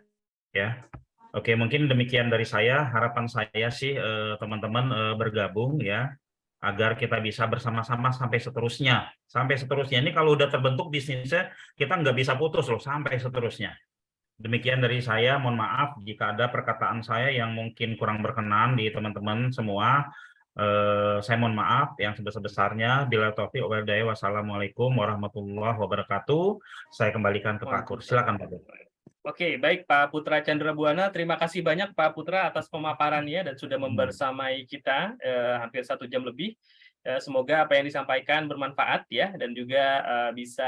ya. Oke, mungkin demikian dari saya. Harapan saya sih teman-teman bergabung ya, agar kita bisa bersama-sama sampai seterusnya. Sampai seterusnya ini kalau udah terbentuk bisnisnya, kita nggak bisa putus loh sampai seterusnya. Demikian dari saya, mohon maaf jika ada perkataan saya yang mungkin kurang berkenan di teman-teman semua. Saya mohon maaf yang sebesar-besarnya. Bila taufiq wal hidayah, wassalamualaikum warahmatullahi wabarakatuh. Saya kembalikan ke Pak Kur. Silakan Pak Kur. Oke, baik Pak Putra Chandra Buana. Terima kasih banyak Pak Putra atas pemaparannya dan sudah membersamai kita hampir 1 jam lebih. Semoga apa yang disampaikan bermanfaat ya dan juga bisa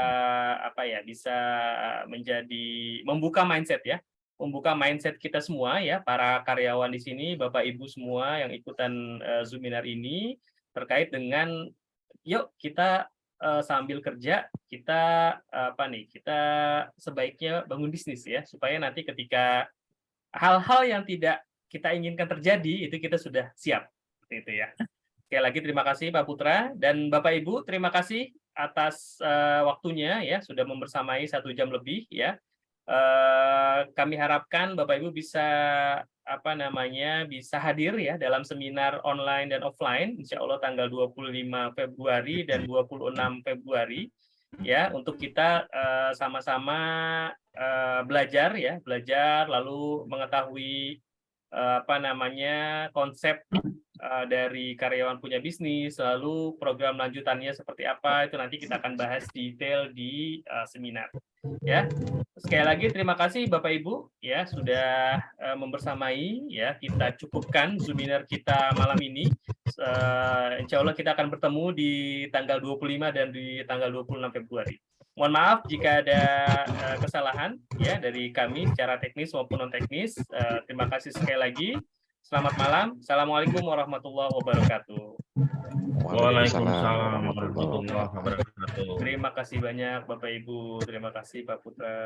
membuka mindset ya, membuka mindset kita semua ya, para karyawan di sini, Bapak Ibu semua yang ikutan Zoominar ini terkait dengan yuk kita sambil kerja kita kita sebaiknya bangun bisnis ya supaya nanti ketika hal-hal yang tidak kita inginkan terjadi itu kita sudah siap seperti itu ya. Sekali lagi terima kasih Pak Putra dan Bapak Ibu, terima kasih atas waktunya ya sudah membersamai 1 jam lebih ya. Kami harapkan Bapak Ibu bisa bisa hadir ya dalam seminar online dan offline insya Allah tanggal 25 Februari dan 26 Februari ya untuk kita sama-sama belajar lalu mengetahui konsep dari karyawan punya bisnis, lalu program lanjutannya seperti apa, itu nanti kita akan bahas detail di seminar. Ya, sekali lagi terima kasih Bapak Ibu ya sudah membersamai ya, kita cukupkan Zoominar kita malam ini. Insya Allah kita akan bertemu di tanggal 25 dan di tanggal 26 Februari. Mohon maaf jika ada kesalahan ya dari kami secara teknis maupun non teknis. Terima kasih sekali lagi. Selamat malam. Assalamualaikum warahmatullahi wabarakatuh. Waalaikumsalam Waalaikumsalam warahmatullahi warahmatullahi wabarakatuh. wabarakatuh. Terima kasih banyak Bapak Ibu, terima kasih Pak Putra.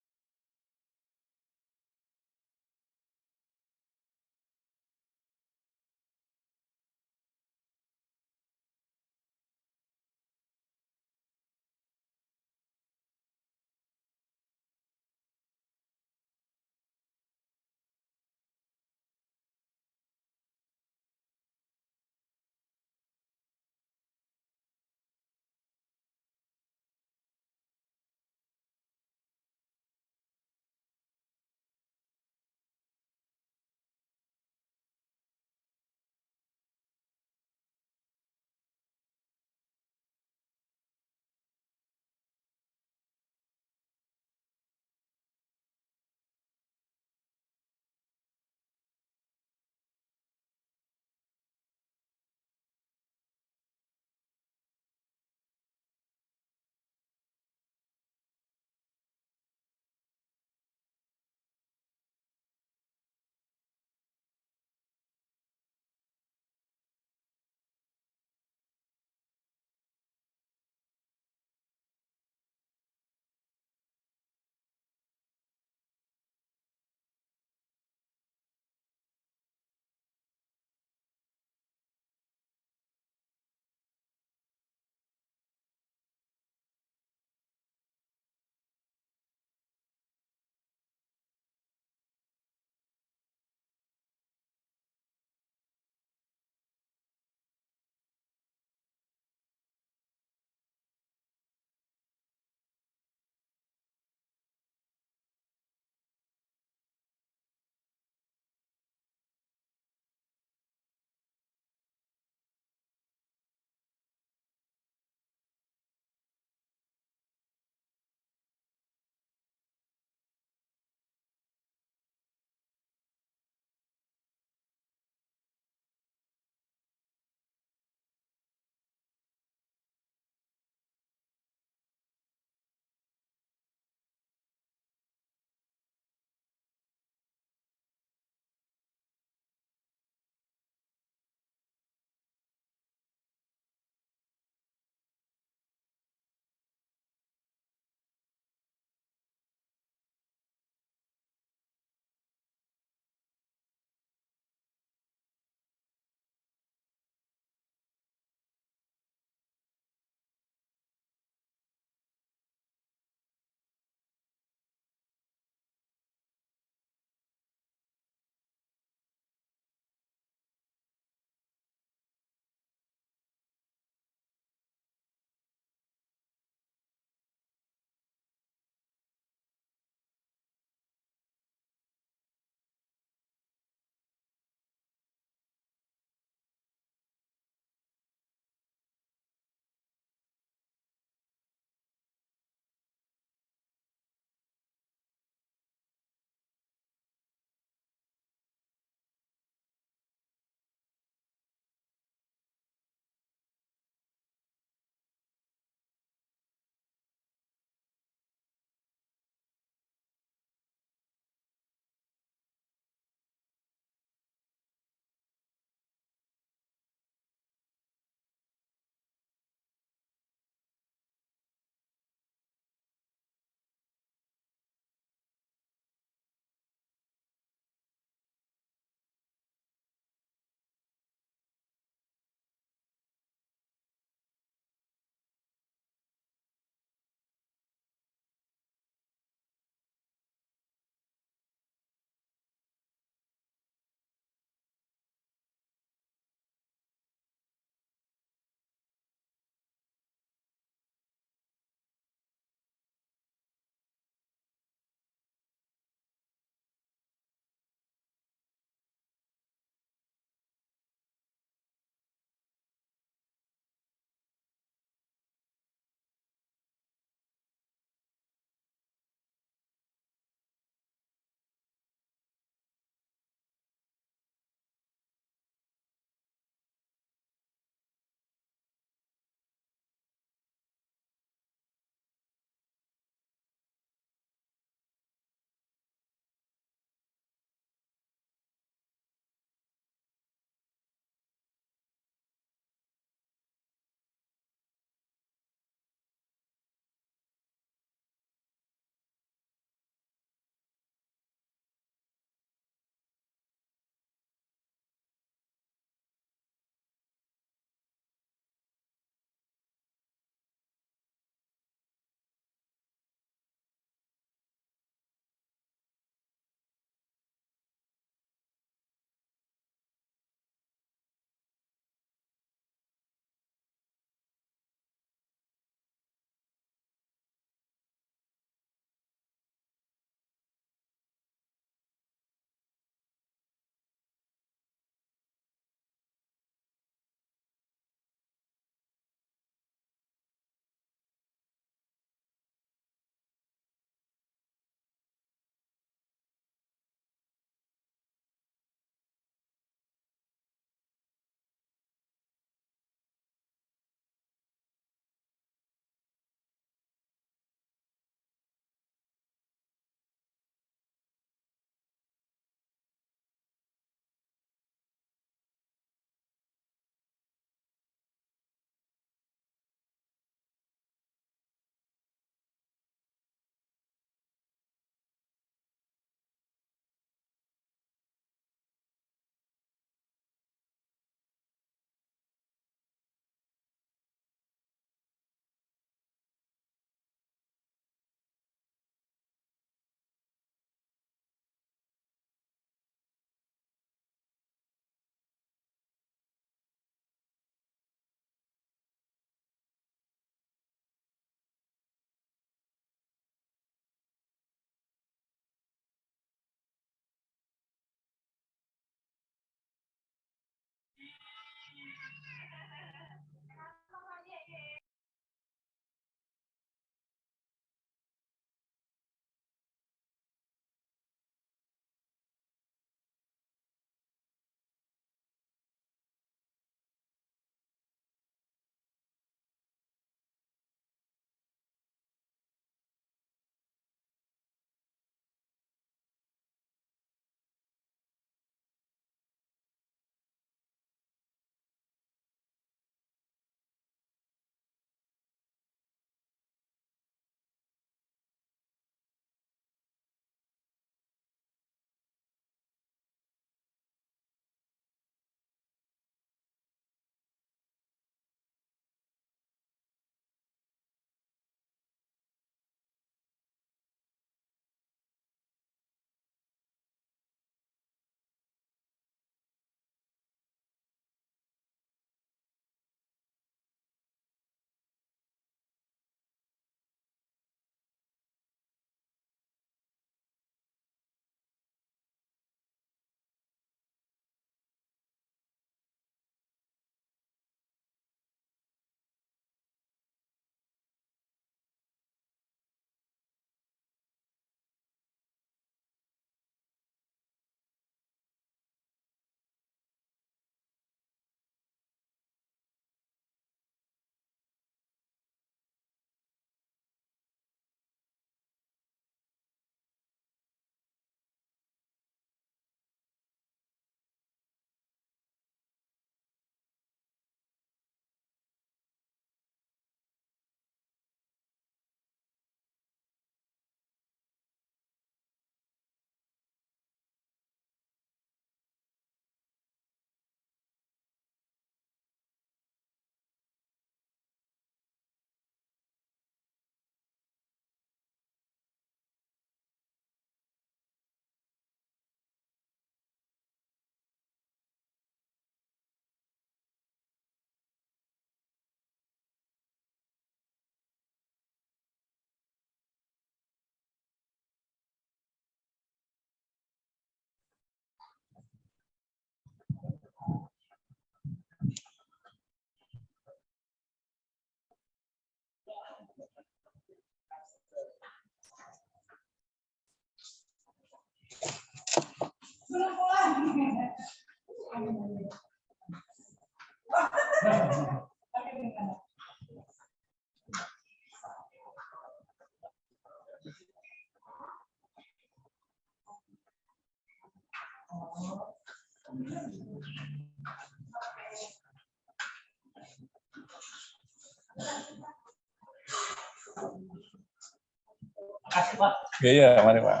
Iya, mari Pak.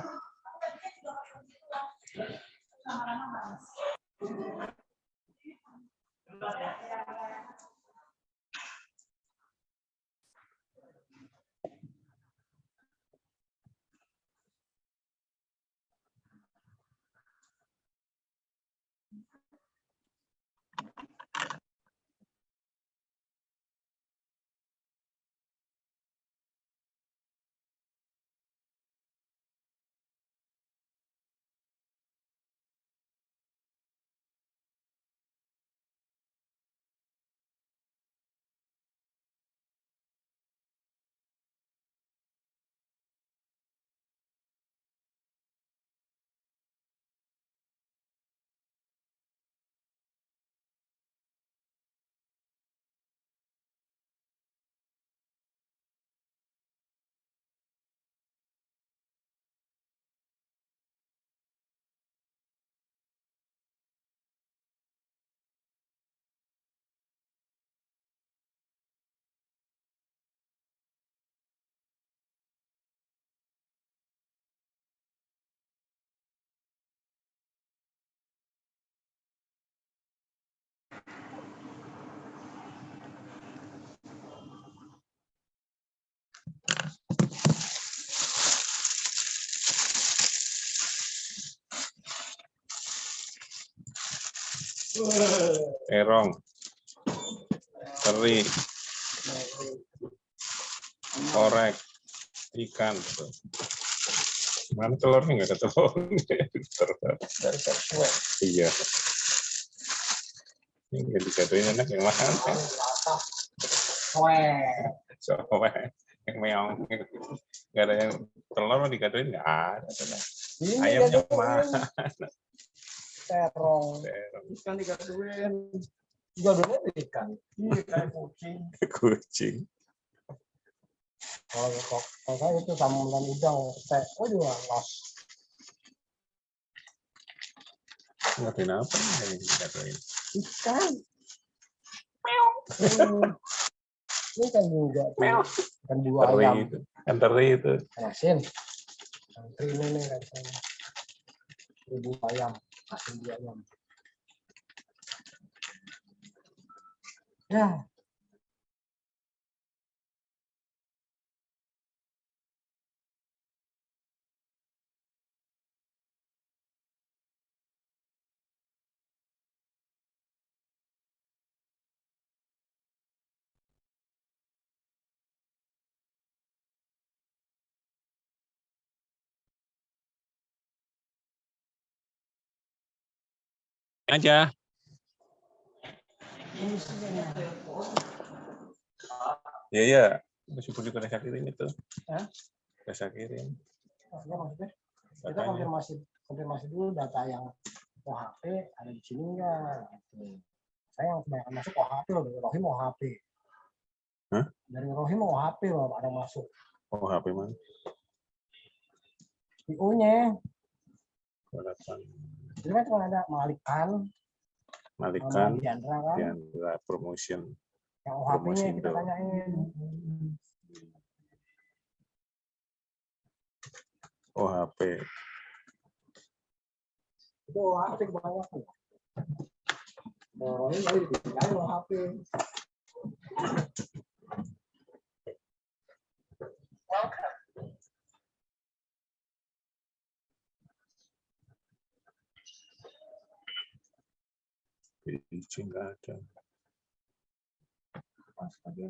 Terong, teri, korek, ikan. Mana telurnya nggak ada telurnya? Iya. Ini dikatuin enak yang mana? Soalnya yang meong. Nggak ada yang telur dikatuin nggak ada. Ayamnya mana? Terong. Ikan dikatuin. Judulnya ikan. Iya kayak kucing. Kucing. Kalau saya itu sambal udang. Oh juga los. Ngapain apa yang dikatuin? Ikan. Ini kan juga ikan bulu Teri ayam. itu. Kan teri itu. Asin. Teri ini rasanya. Bulu ayam. Asin bulu ayam. Ya. Aja. Iya, iya. Meskipun di desa kirim itu. Hah? Desa kirim. Ya, maksudnya kita konfirmasi dulu data yang OHP ada di sini enggak gitu. Saya yang kebanyakan masuk OHP loh, dari Rohim OHP. Hah? Dari Rohim OHP loh ada masuk. Oh, HP mana? PO-nya. Balapan. Itu kan cuma ada Malikan, Malikan, Diandra kan. Diandra Promotion. Yang OHP-nya kita Promosindo. tanyain. Oh, HP. Itu OHP kebanyakan. Rohim kali ditinggalin OHP. Biji nggak ada. Pas lagi